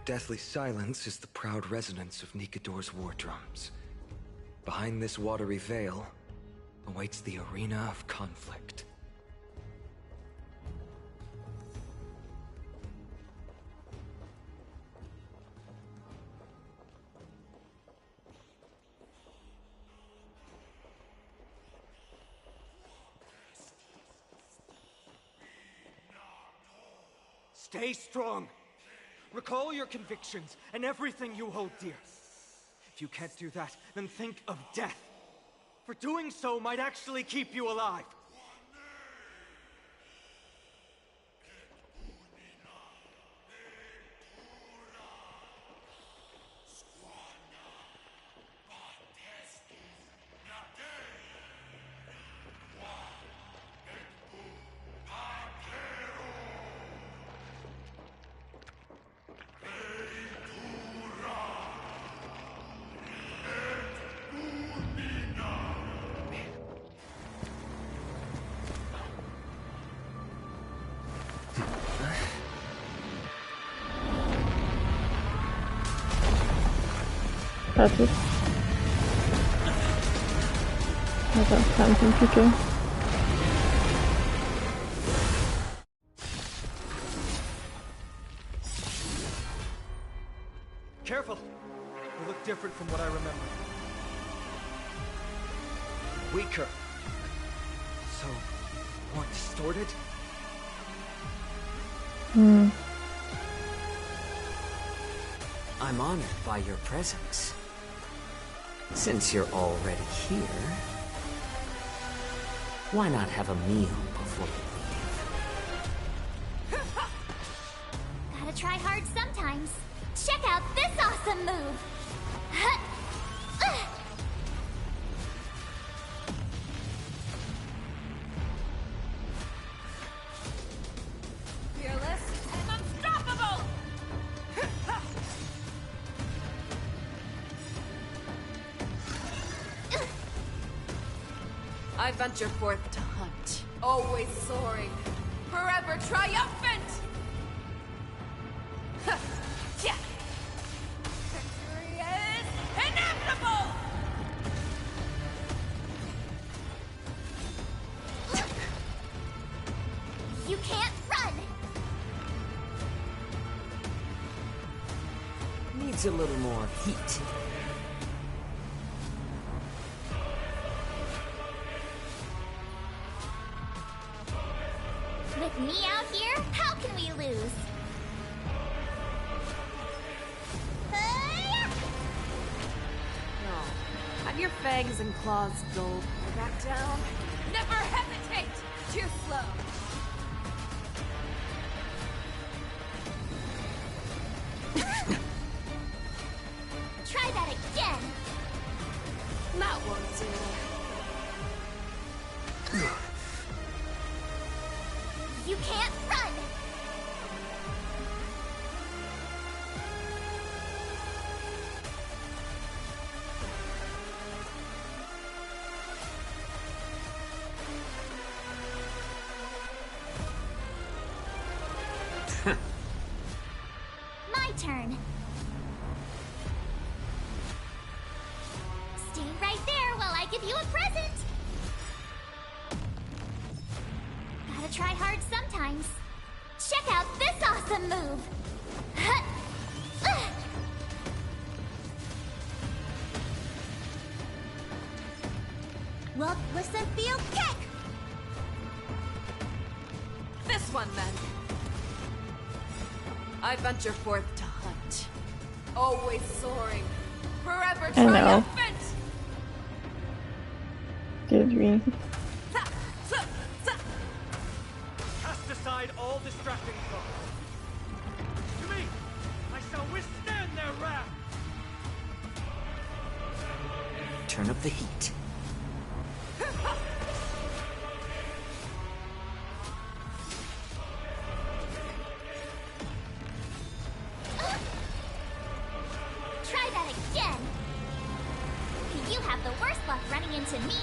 [SPEAKER 11] Deathly silence is the proud resonance of Nikador's war drums. Behind this watery veil awaits the arena of conflict. Stay strong! Recall your convictions and everything you hold dear. If you can't do that, then think of death. For doing so might actually keep you alive.
[SPEAKER 6] touch it. I don't something to do.
[SPEAKER 11] Careful! You look different from what I remember. Weaker. So, more distorted?
[SPEAKER 8] I'm honored by your presence. Since you're already here, why not have a meal before you leave?
[SPEAKER 4] Gotta try hard sometimes. Check out this awesome move!
[SPEAKER 3] Fearless and unstoppable! I venture forth to hunt, always soaring, forever triumphant! Yeah. Victory is inevitable!
[SPEAKER 4] You can't run!
[SPEAKER 8] Needs a little more heat.
[SPEAKER 4] With me out here, how can we lose?
[SPEAKER 3] No. Have your fangs and claws dull. Back down. Never hesitate! Too slow.
[SPEAKER 4] Try that again!
[SPEAKER 3] That won't do.
[SPEAKER 4] You can't run! My turn. Stay right there while I give you a present. Gotta try hard sometimes. Check out this awesome move.
[SPEAKER 7] Well, listen, feel, kick!
[SPEAKER 3] This one, then. I venture forth to hunt, always soaring, forever
[SPEAKER 6] I know.
[SPEAKER 3] triumphant!
[SPEAKER 6] Did we?
[SPEAKER 11] Cast aside all distracting thoughts. To me, I shall withstand their wrath.
[SPEAKER 8] Turn up the heat.
[SPEAKER 4] Try that again. You have the worst luck running into me.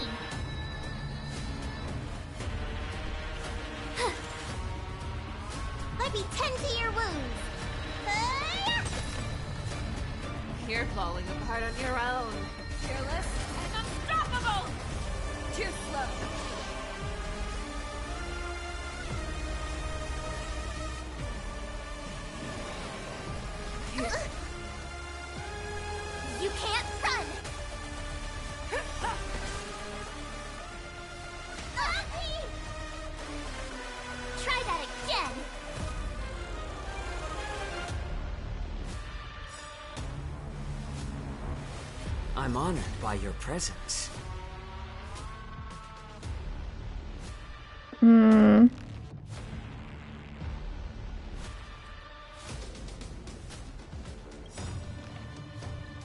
[SPEAKER 7] Let me tend to your wounds.
[SPEAKER 3] You're falling apart on your own. Fearless and unstoppable! Too slow.
[SPEAKER 4] You can't run! Try that again!
[SPEAKER 8] I'm honored by your presence.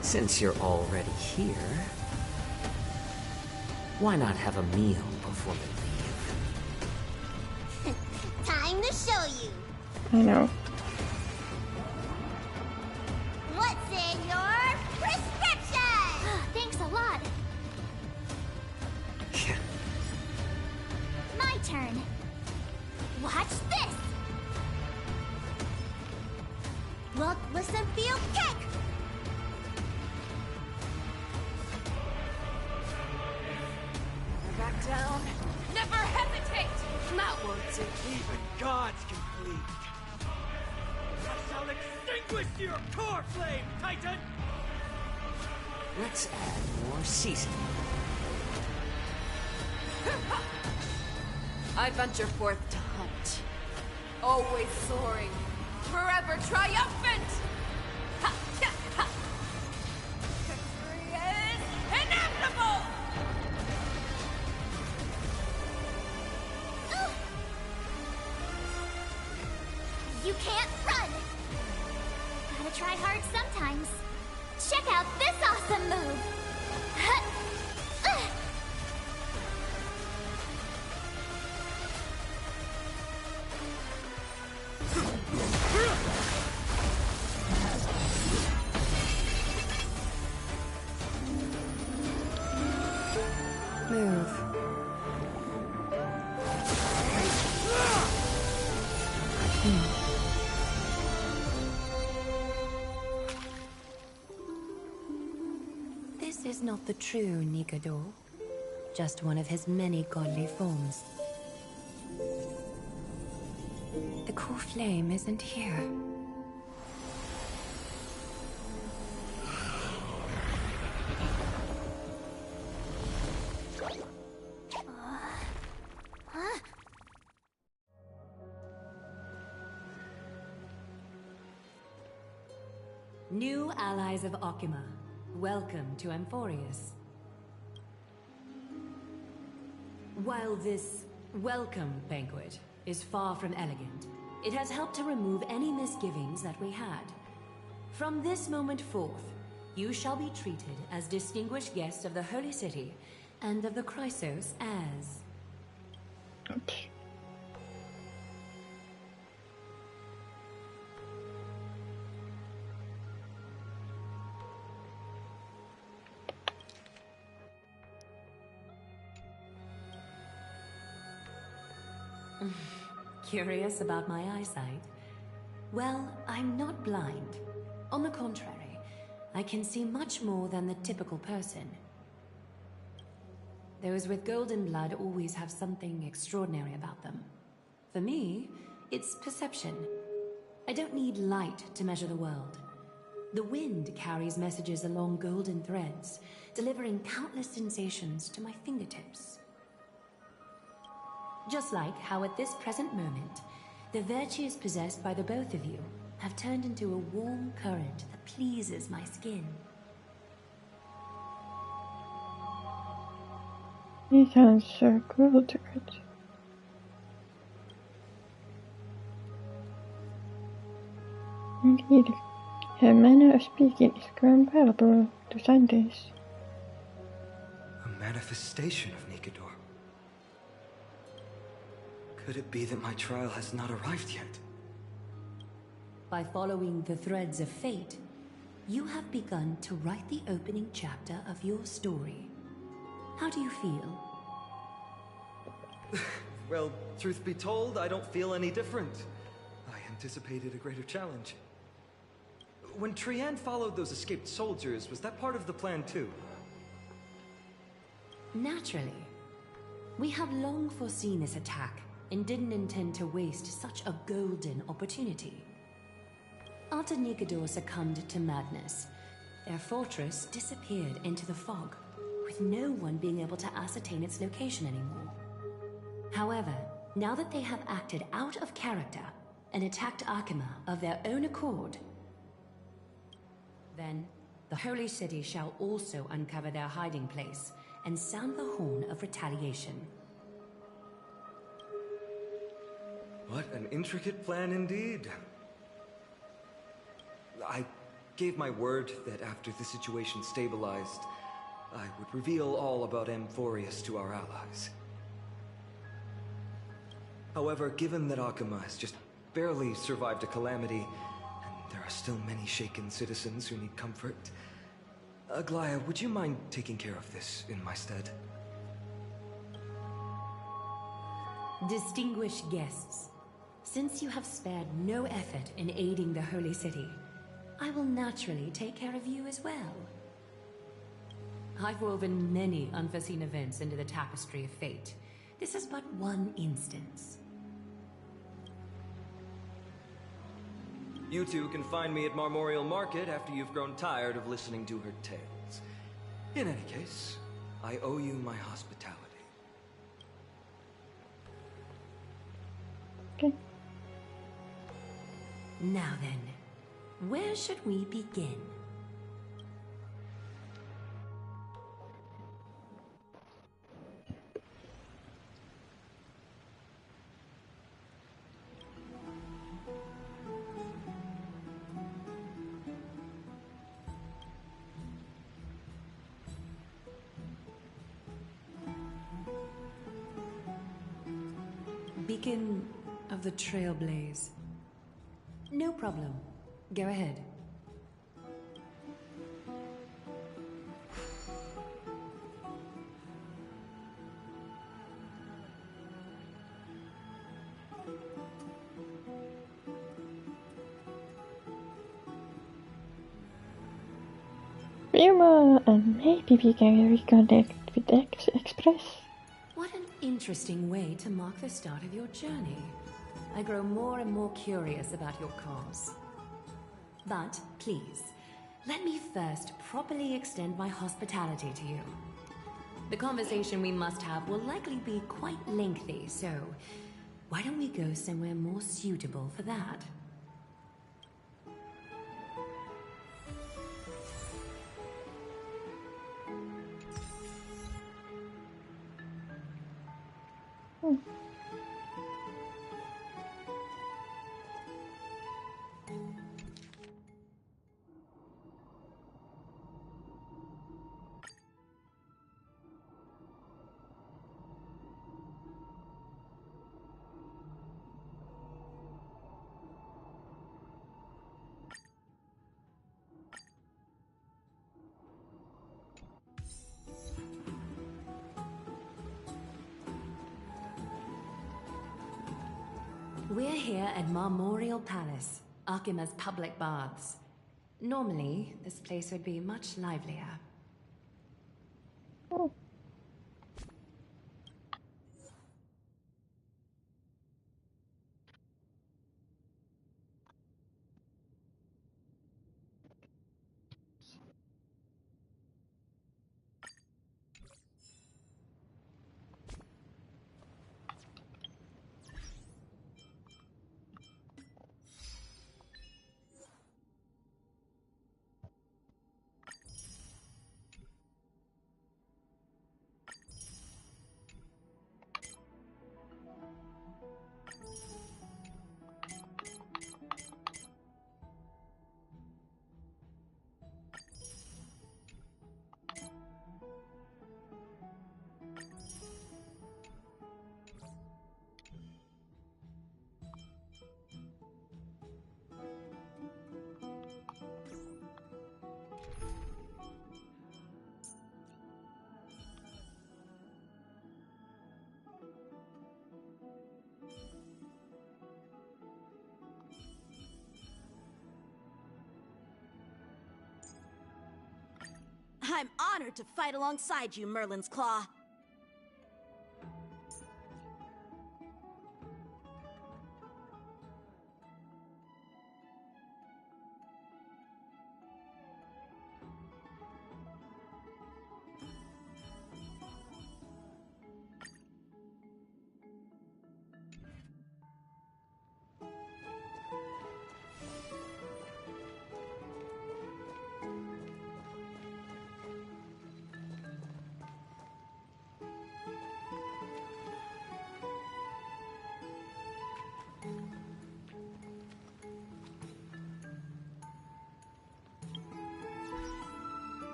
[SPEAKER 8] Since you're already here, why not have a meal before we leave?
[SPEAKER 7] Time to show you.
[SPEAKER 6] I know.
[SPEAKER 7] What's in your prescription?
[SPEAKER 4] Thanks a lot. My turn. Watch this!
[SPEAKER 7] Look, listen, feel, kick!
[SPEAKER 3] That won't do.
[SPEAKER 13] Even gods can bleed. I shall extinguish your core flame, Titan!
[SPEAKER 8] Let's add more seasoning.
[SPEAKER 3] I venture forth to hunt. Always soaring. Forever triumphant! Ha, ha, ha. Victory is inevitable!
[SPEAKER 4] You can't run! Gotta try hard sometimes. Check out this awesome move!
[SPEAKER 3] Move.
[SPEAKER 18] This is not the true Nikador, just one of his many godly forms. The core flame isn't here.
[SPEAKER 1] New allies of Okima, welcome to Amphoreus. While this welcome banquet is far from elegant, it has helped to remove any misgivings that we had. From this moment forth, you shall be treated as distinguished guests of the Holy City and of the Chrysos as...
[SPEAKER 6] Oops.
[SPEAKER 1] Curious about my eyesight? Well, I'm not blind. On the contrary, I can see much more than the typical person. Those with golden blood always have something extraordinary about them. For me, it's perception. I don't need light to measure the world. The wind carries messages along golden threads, delivering countless sensations to my fingertips. Just like how at this present moment, the virtues possessed by the both of you have turned into a warm current that pleases my skin.
[SPEAKER 6] He sounds so cool to it. Indeed, her manner of speaking is grown valuable to scientists.
[SPEAKER 11] A manifestation of Nikador. Could it be that my trial has not arrived yet?
[SPEAKER 1] By following the threads of fate, you have begun to write the opening chapter of your story. How do you feel?
[SPEAKER 11] Well, truth be told, I don't feel any different. I anticipated a greater challenge. When Trian followed those escaped soldiers, was that part of the plan too?
[SPEAKER 1] Naturally. We have long foreseen this attack and didn't intend to waste such a golden opportunity. After Nikador succumbed to madness, their fortress disappeared into the fog, with no one being able to ascertain its location anymore. However, now that they have acted out of character and attacked Akima of their own accord, then the Holy City shall also uncover their hiding place and sound the horn of retaliation.
[SPEAKER 11] What an intricate plan indeed. I gave my word that after the situation stabilized, I would reveal all about Amphoreus to our allies. However, given that Akima has just barely survived a calamity, and there are still many shaken citizens who need comfort, Aglaya, would you mind taking care of this in my stead?
[SPEAKER 1] Distinguished guests, since you have spared no effort in aiding the Holy City, I will naturally take care of you as well. I've woven many unforeseen events into the tapestry of fate,
[SPEAKER 18] This is but one instance.
[SPEAKER 11] You two can find me at Marmorial Market after you've grown tired of listening to her tales. In any case, I owe you my hospitality.
[SPEAKER 6] Okay.
[SPEAKER 18] Now then, where should we begin? Beacon of the Trailblaze. No problem. Go ahead.
[SPEAKER 6] And maybe we can reconnect with Express.
[SPEAKER 18] What an interesting way to mark the start of your journey. I grow more and more curious about your cause. But please, let me first properly extend my hospitality to you. The conversation we must have will likely be quite lengthy, so why don't we go somewhere more suitable for that? We're here at Marmorial Palace, Arkima's public baths. Normally, this place would be much livelier.
[SPEAKER 6] Oh.
[SPEAKER 7] I'm honored to fight alongside you, Merlin's Claw.